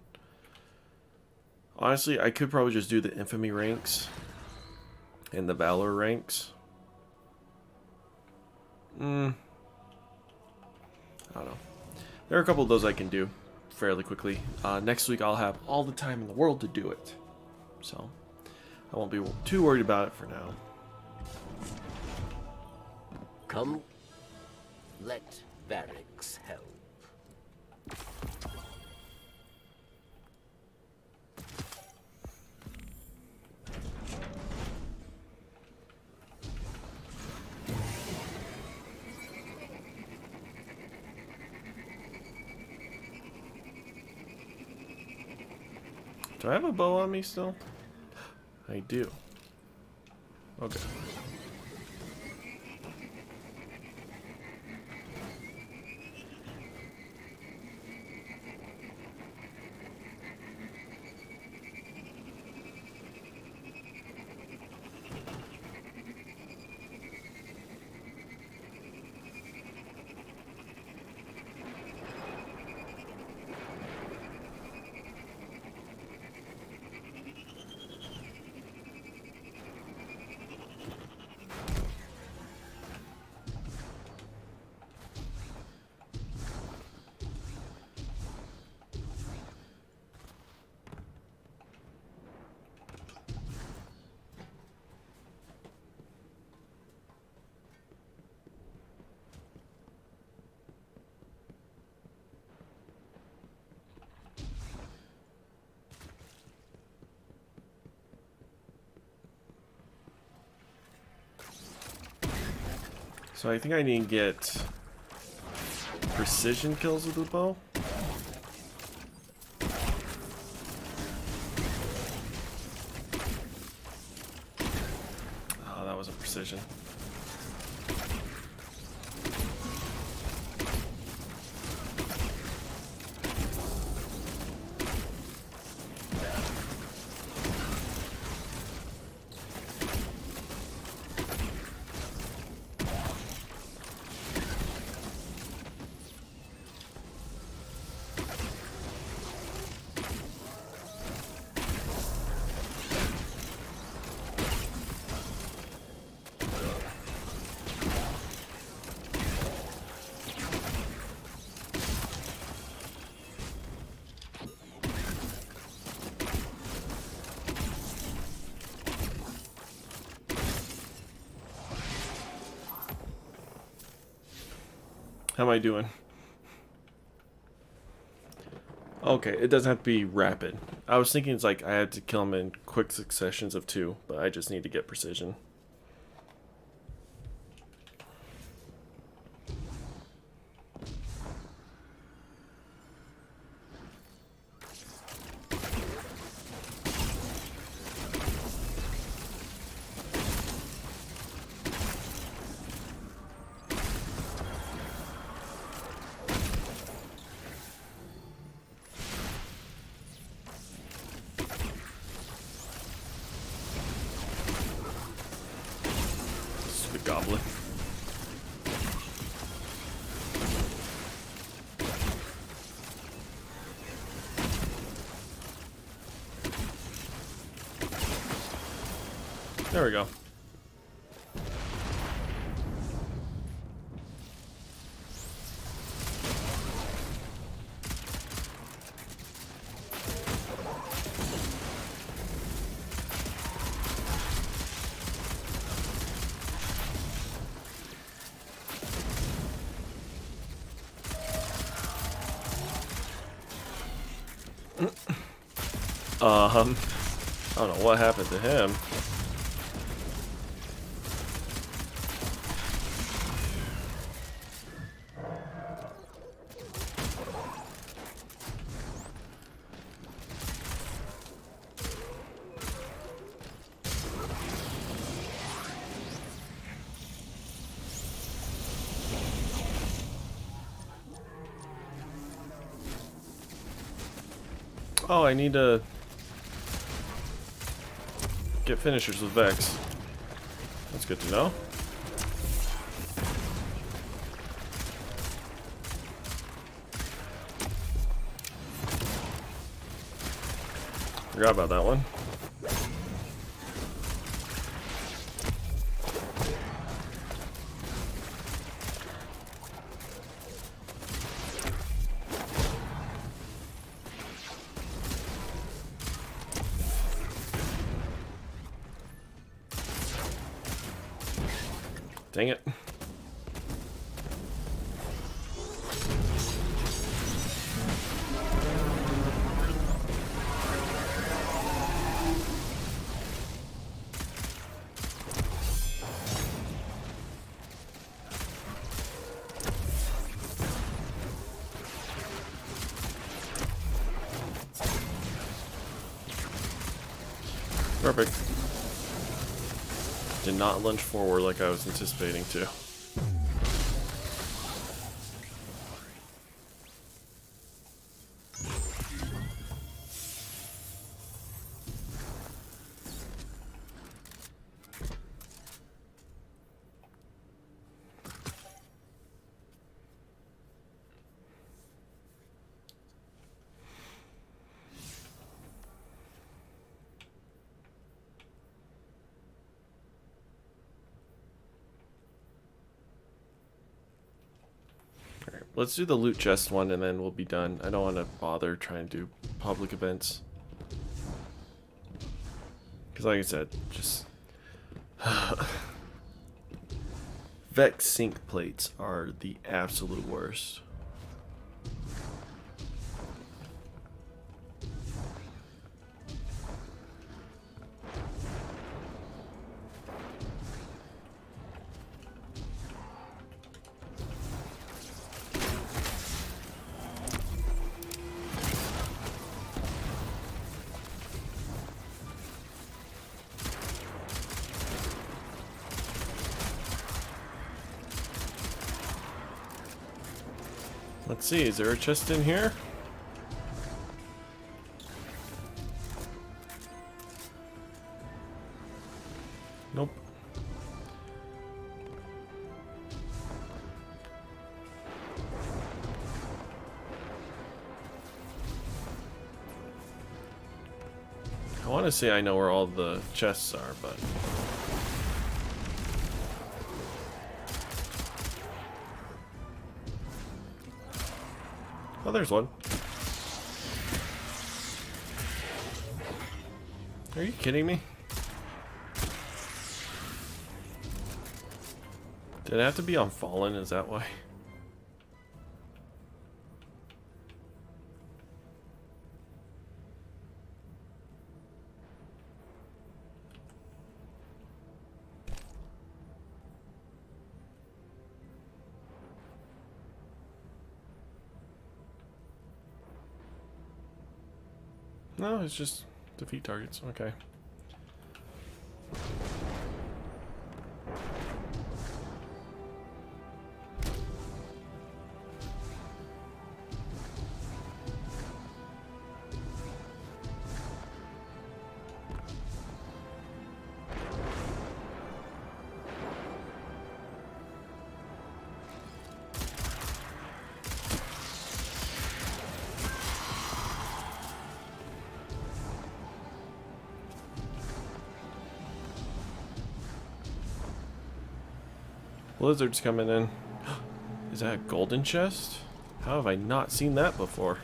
Honestly, I could probably just do the infamy ranks and the valor ranks. I don't know. There are a couple of those I can do fairly quickly. Next week I'll have all the time in the world to do it. So I won't be too worried about it for now. Come, let Varix help. Do I have a bow on me still? I do. Okay. So I think I need to get precision kills with the bow. Oh, that wasn't precision. How am I doing? Okay, it doesn't have to be rapid. I was thinking it's like I had to kill him in quick successions of 2, but I just need to get precision. There we go. I don't know what happened to him. Oh, I need to get finishers with Vex. That's good to know. Forgot about that one. Dang it. Perfect. Did not lunge forward like I was anticipating to. Let's do the loot chest one and then we'll be done. I don't want to bother trying to do public events. Because like I said, just... Vex sync plates are the absolute worst. Let's see, is there a chest in here? Nope. I want to say I know where all the chests are, but... Oh, there's one. Are you kidding me? Did it have to be on Fallen? Is that why? No, it's just defeat targets. Okay. Blizzard's coming in. Is that a golden chest? How have I not seen that before?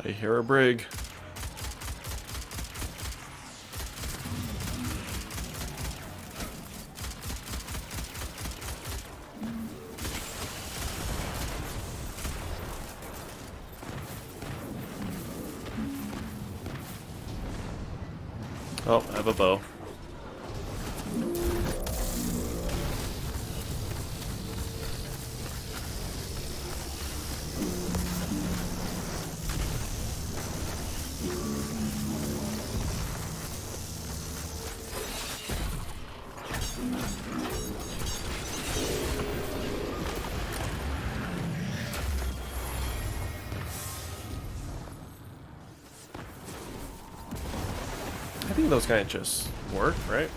I hear a brig. Oh, I have a bow. I think those kind of just work, right?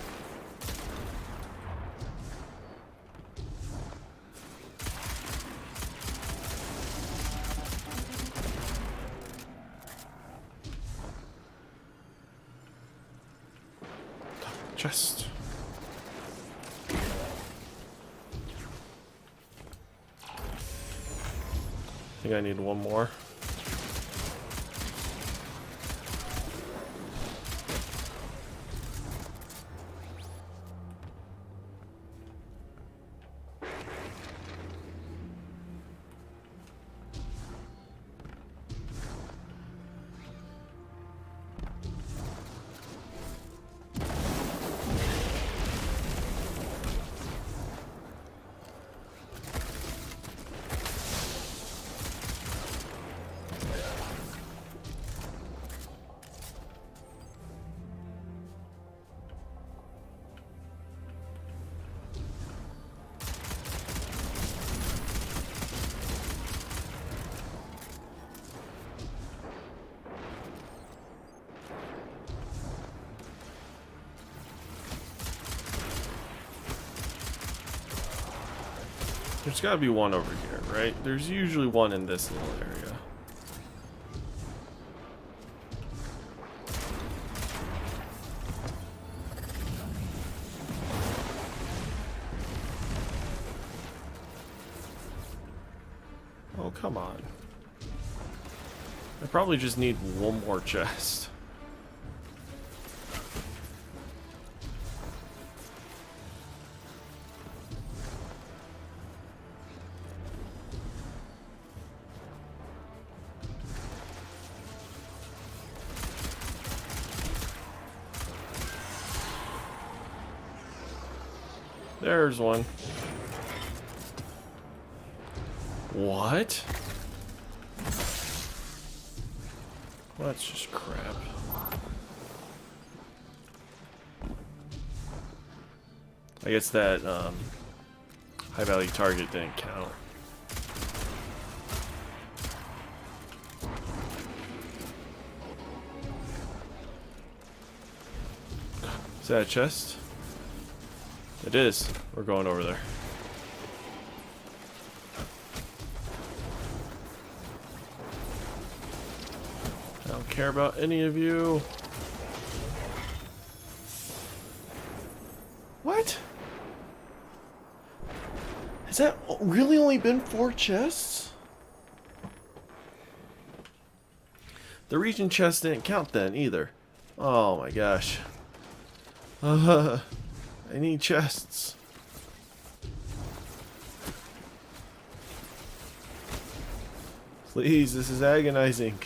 Chest. I think I need one more. There's gotta be one over here, right? There's usually one in this little area. Oh, come on. I probably just need one more chest. There's one. What? Well, that's just crap. I guess that high value target didn't count. Is that a chest? It is. We're going over there. I don't care about any of you. What? Has that really only been 4 chests? The region chest didn't count then either. Oh my gosh. I need chests. Please, this is agonizing.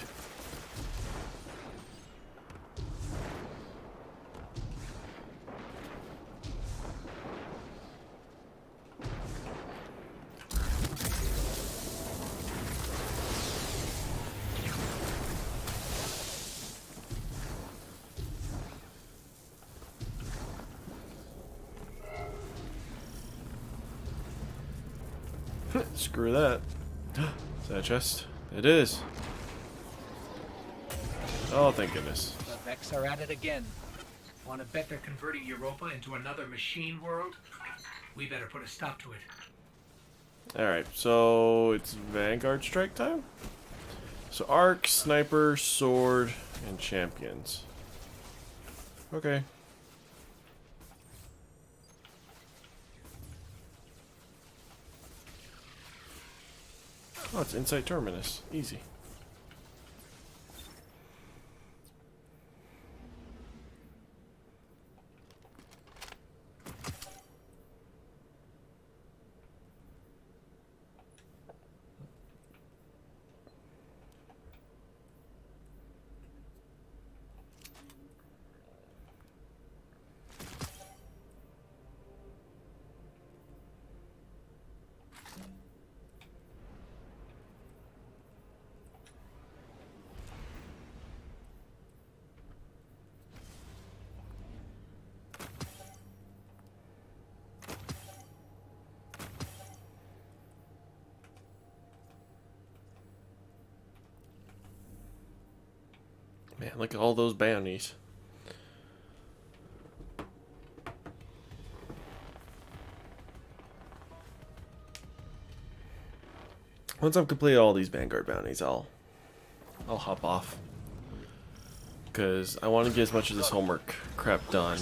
Screw that. Is that a chest? It is. Oh, thank goodness. The Vex are at it again. Want to bet they're converting Europa into another machine world? We better put a stop to it. Alright, so it's Vanguard strike time? So Arc, Sniper, Sword, and Champions. Okay. Oh, it's Insight Terminus. Easy. Man, look at all those bounties. Once I've completed all these Vanguard bounties, I'll hop off. Because I want to get as much of this homework crap done,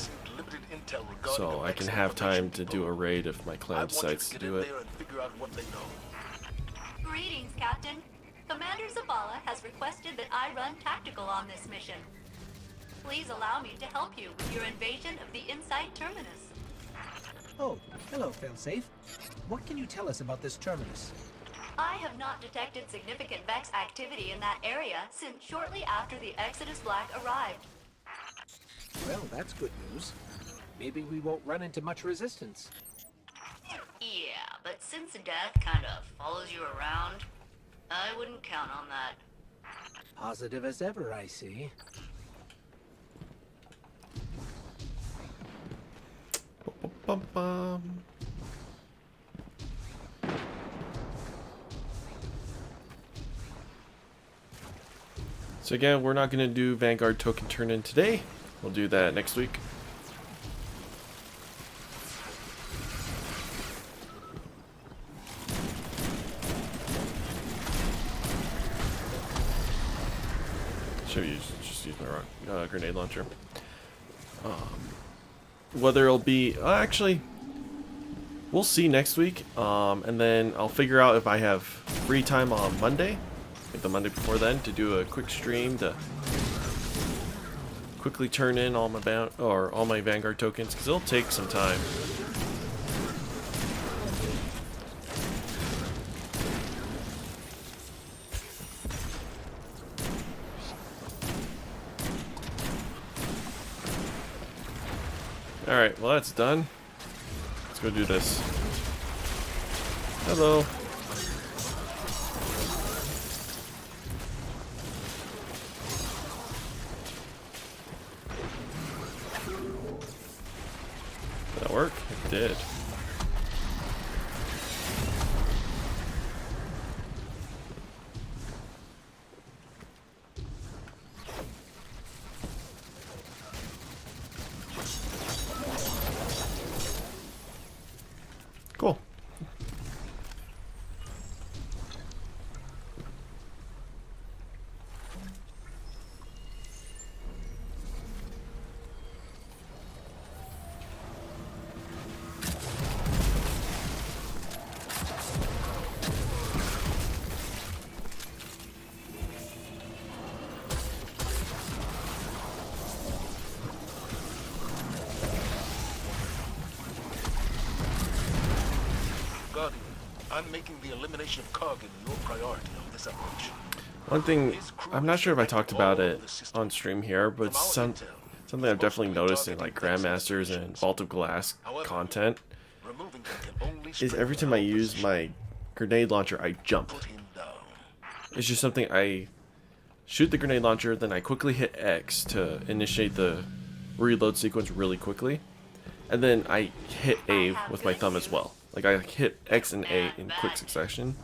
so I can have time to do a raid if my clan decides to do it. Greetings, Captain. Commander Zavala has requested that I run tactical on this mission. Please allow me to help you with your invasion of the Insight Terminus. Oh, hello, Failsafe. What can you tell us about this terminus? I have not detected significant Vex activity in that area since shortly after the Exodus Black arrived. Well, that's good news. Maybe we won't run into much resistance. Yeah, but since death kind of follows you around, I wouldn't count on that. Positive as ever, I see. Bum-bum. So again, we're not going to do Vanguard token turn-in today. We'll do that next week. Should just use my grenade launcher. Whether it'll be actually, we'll see next week. And then I'll figure out if I have free time on Monday, like the Monday before then, to do a quick stream to quickly turn in all my Vanguard tokens, because it'll take some time. Alright, well that's done. Let's go do this. Hello. Did that work? It did. Cool. Guardian, I'm making the elimination of Kargan your priority on this One thing, I'm not sure if I talked about it on stream here, but something I've definitely noticed in like Grandmasters and Vault of Glass content is every time I use my grenade launcher, I jump. It's just something I shoot the grenade launcher, then I quickly hit X to initiate the reload sequence really quickly, and then I hit A with my thumb as well. Like I hit X and A in quick succession.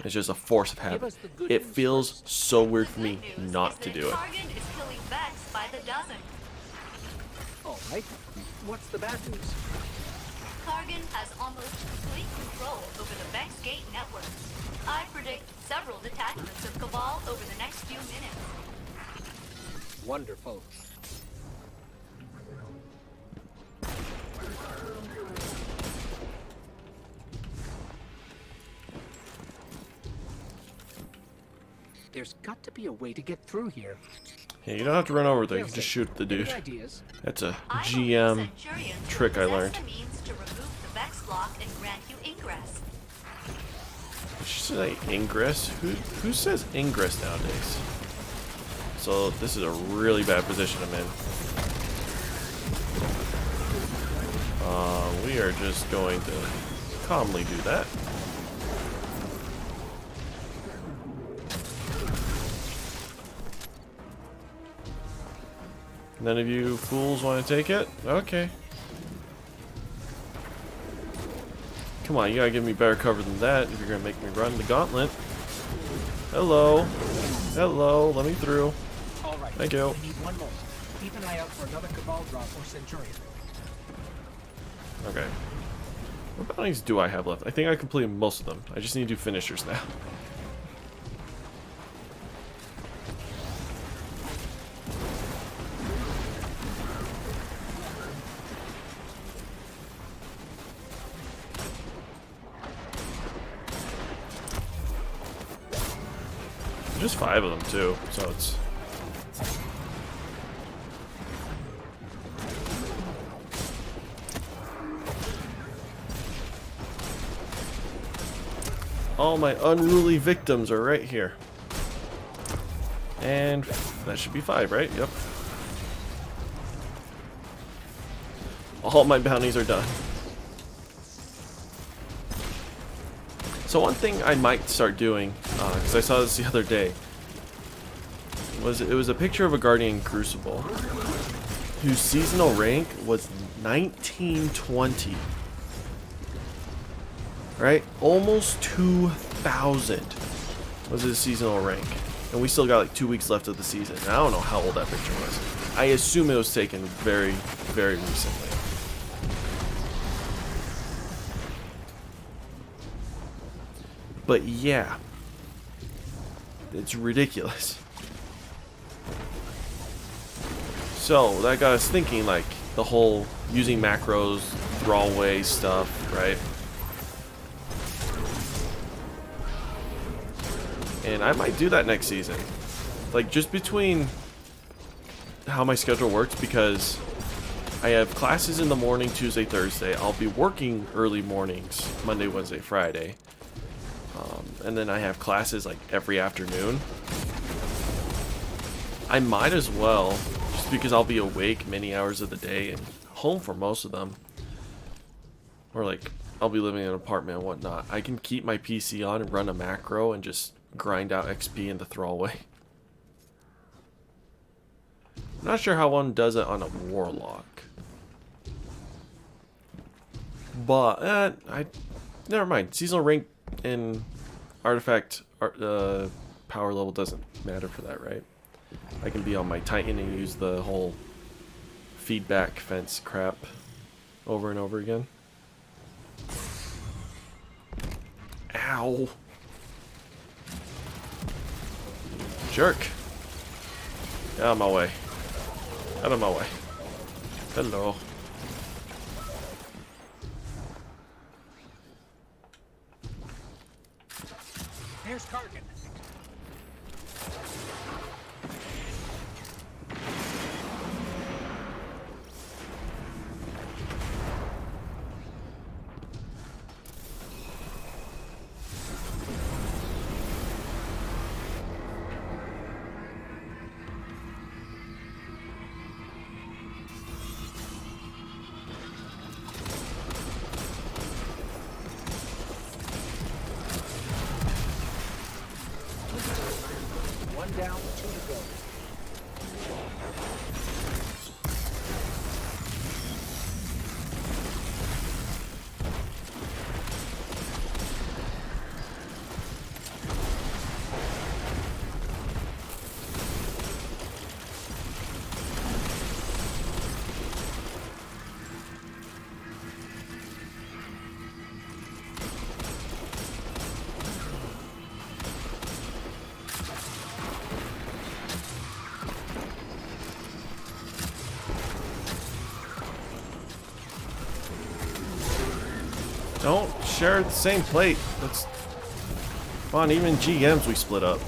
It's just a force of habit. It feels so weird for me not to do it. Target is killing Vex by the dozen. All right. What's the bad news? Kargan has almost complete control over the Vex Gate network. I predict several detachments of Cabal over the next few minutes. Wonderful. There's got to be a way to get through here. Yeah, you don't have to run over there. You can just shoot the dude. That's a GM trick I learned. The means to remove the Vex block and grant you ingress. Did she say ingress? Who says ingress nowadays? So this is a really bad position I'm in. We are just going to calmly do that. None of you fools want to take it? Okay. Come on, you gotta give me better cover than that if you're gonna make me run the gauntlet. Hello. Hello, let me through. All right. Thank you. We need one more. Keep an eye out for another Cabal drop or Centurion. Okay. What bounties do I have left? I think I completed most of them. I just need to do finishers now. Just 5 of them too, so it's... All my unruly victims are right here. And that should be 5, right? Yep. All my bounties are done. So one thing I might start doing, because I saw this the other day, it was a picture of a Guardian Crucible whose seasonal rank was 1920. Right? Almost 2,000 was his seasonal rank. And we still got like 2 weeks left of the season. And I don't know how old that picture was. I assume it was taken very, very recently. But yeah, it's ridiculous. So that got us thinking, like, the whole using macros, throwaway stuff, right? And I might do that next season. Like, just between how my schedule works, because I have classes in the morning, Tuesday, Thursday. I'll be working early mornings, Monday, Wednesday, Friday. And then I have classes like every afternoon. I might as well, just because I'll be awake many hours of the day and home for most of them. Or like, I'll be living in an apartment and whatnot. I can keep my PC on and run a macro and just grind out XP in the throwaway. I'm not sure how one does it on a Warlock. But, never mind. Seasonal rank in Artifact power level doesn't matter for that, right? I can be on my Titan and use the whole feedback fence crap over and over again. Ow. Jerk. Out of my way. Out of my way. Hello. There's Kargan. Don't share the same plate. Let's... Come on, even GMs we split up.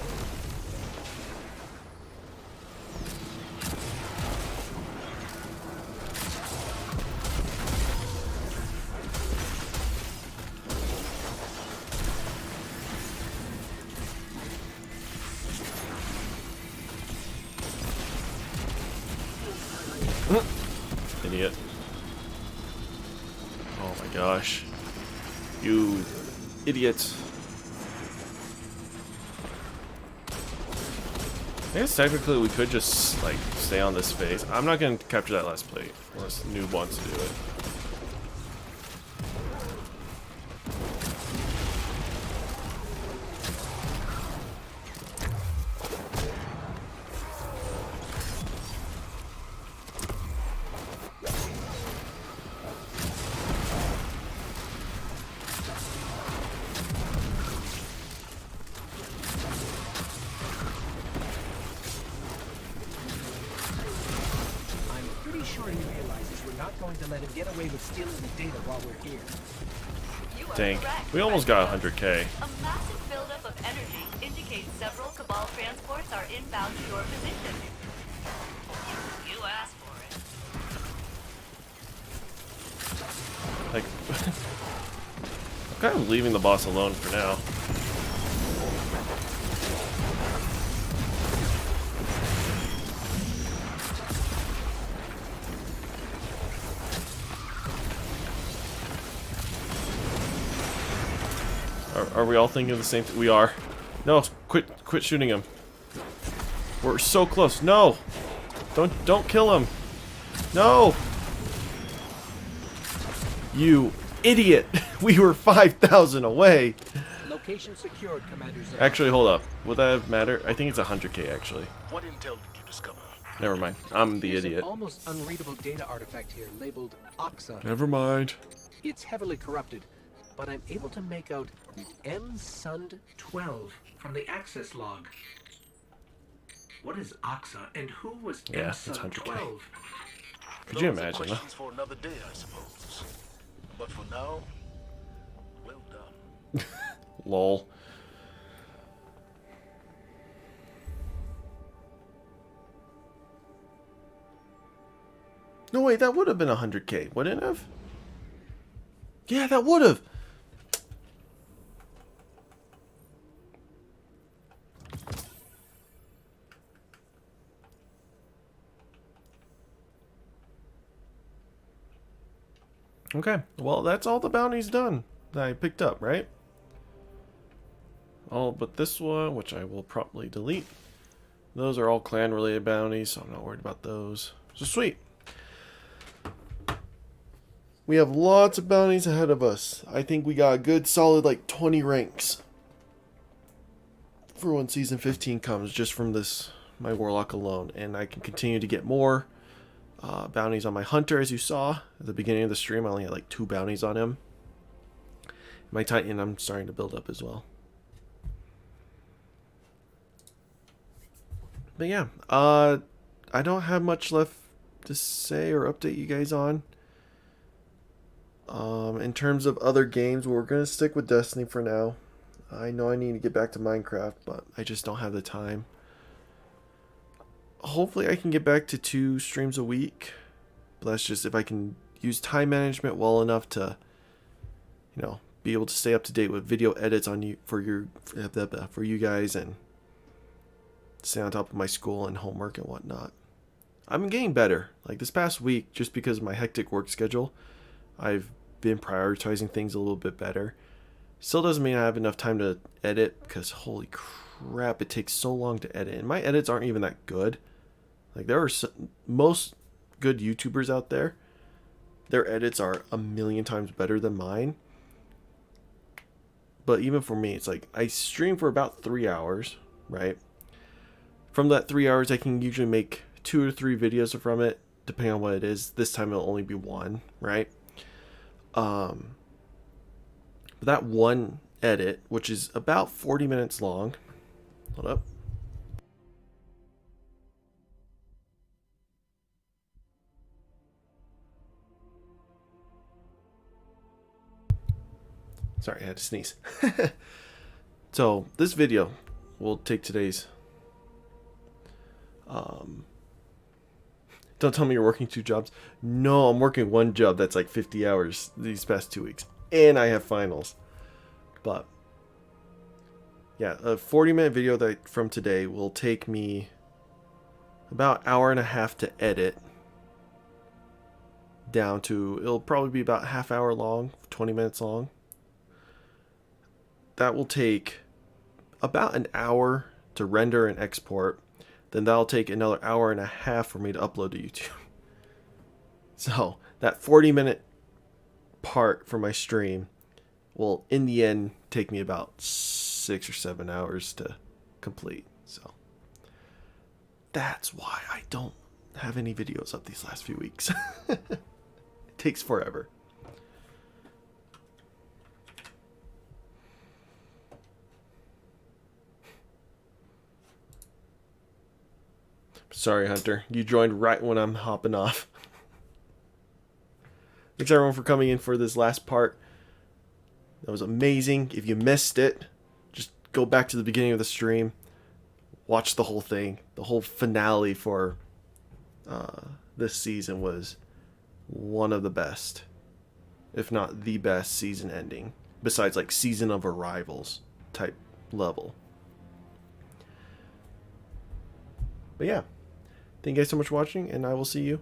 Idiot. Oh my gosh. You idiots. I guess technically we could just like stay on this phase. I'm not gonna capture that last plate unless Noob wants to do it. To let him get away with stealing the data while we're here. Dang, we almost got 100k. A massive buildup of energy indicates several Cabal transports are inbound to your position. You asked for it. Like, I'm kind of leaving the boss alone for now. Are we all thinking of the same thing? We are. No, quit shooting him. We're so close. No! Don't kill him. No! You idiot! We were 5,000 away. Location secured, Commander Zed. Actually, hold up. Would that matter? I think it's 100k actually. What intel did you discover? Never mind. I'm the There's idiot. An almost unreadable data artifact here labeled Oxa. Never mind. It's heavily corrupted, but I'm able to make out M-Sund-12 from the access log. What is Oxa, and who was M-Sund-12? Could you imagine? Questions for another day, I suppose. But for now, well done. Lol. No, wait, that would have been 100k, wouldn't it have? Yeah, that would have. Okay, well, that's all the bounties done that I picked up, right? Oh, but this one, which I will probably delete. Those are all clan-related bounties, so I'm not worried about those. So sweet. We have lots of bounties ahead of us. I think we got a good solid like 20 ranks for when season 15 comes, just from this, my warlock alone. And I can continue to get more bounties on my hunter, as you saw at the beginning of the stream. I only had like 2 bounties on him. My titan I'm starting to build up as well. But yeah, I don't have much left to say or update you guys on. In terms of other games, we're going to stick with Destiny for now. I know I need to get back to Minecraft, but I just don't have the time. Hopefully I can get back to 2 streams a week. But that's just if I can use time management well enough to, you know, be able to stay up to date with video edits on you for you guys, and stay on top of my school and homework and whatnot. I'm getting better. Like this past week, just because of my hectic work schedule, I've been prioritizing things a little bit better. Still doesn't mean I have enough time to edit, because holy crap, it takes so long to edit. And my edits aren't even that good. Like there are most good YouTubers out there, their edits are a million times better than mine. But even for me, it's like I stream for about 3 hours, right? From that 3 hours, I can usually make 2 or 3 videos from it, depending on what it is. This time it'll only be 1, right? That one edit, which is about 40 minutes long. Hold up. Sorry, I had to sneeze. So this video will take today's. Don't tell me you're working 2 jobs. No, I'm working 1 job that's like 50 hours these past 2 weeks, and I have finals. But yeah, a 40-minute video that from today will take me about 1.5 hours to edit down to, it'll probably be about ½ hour long, 20 minutes long. That will take about an hour to render and export. Then that'll take another 1.5 hours for me to upload to YouTube. So that 40-minute part for my stream will, in the end, take me about 6 or 7 hours to complete. So that's why I don't have any videos up these last few weeks. It takes forever. Sorry, Hunter. You joined right when I'm hopping off. Thanks, everyone, for coming in for this last part. That was amazing. If you missed it, just go back to the beginning of the stream. Watch the whole thing. The whole finale for this season was one of the best, if not the best season ending, besides like Season of Arrivals type level. But yeah. Thank you guys so much for watching, and I will see you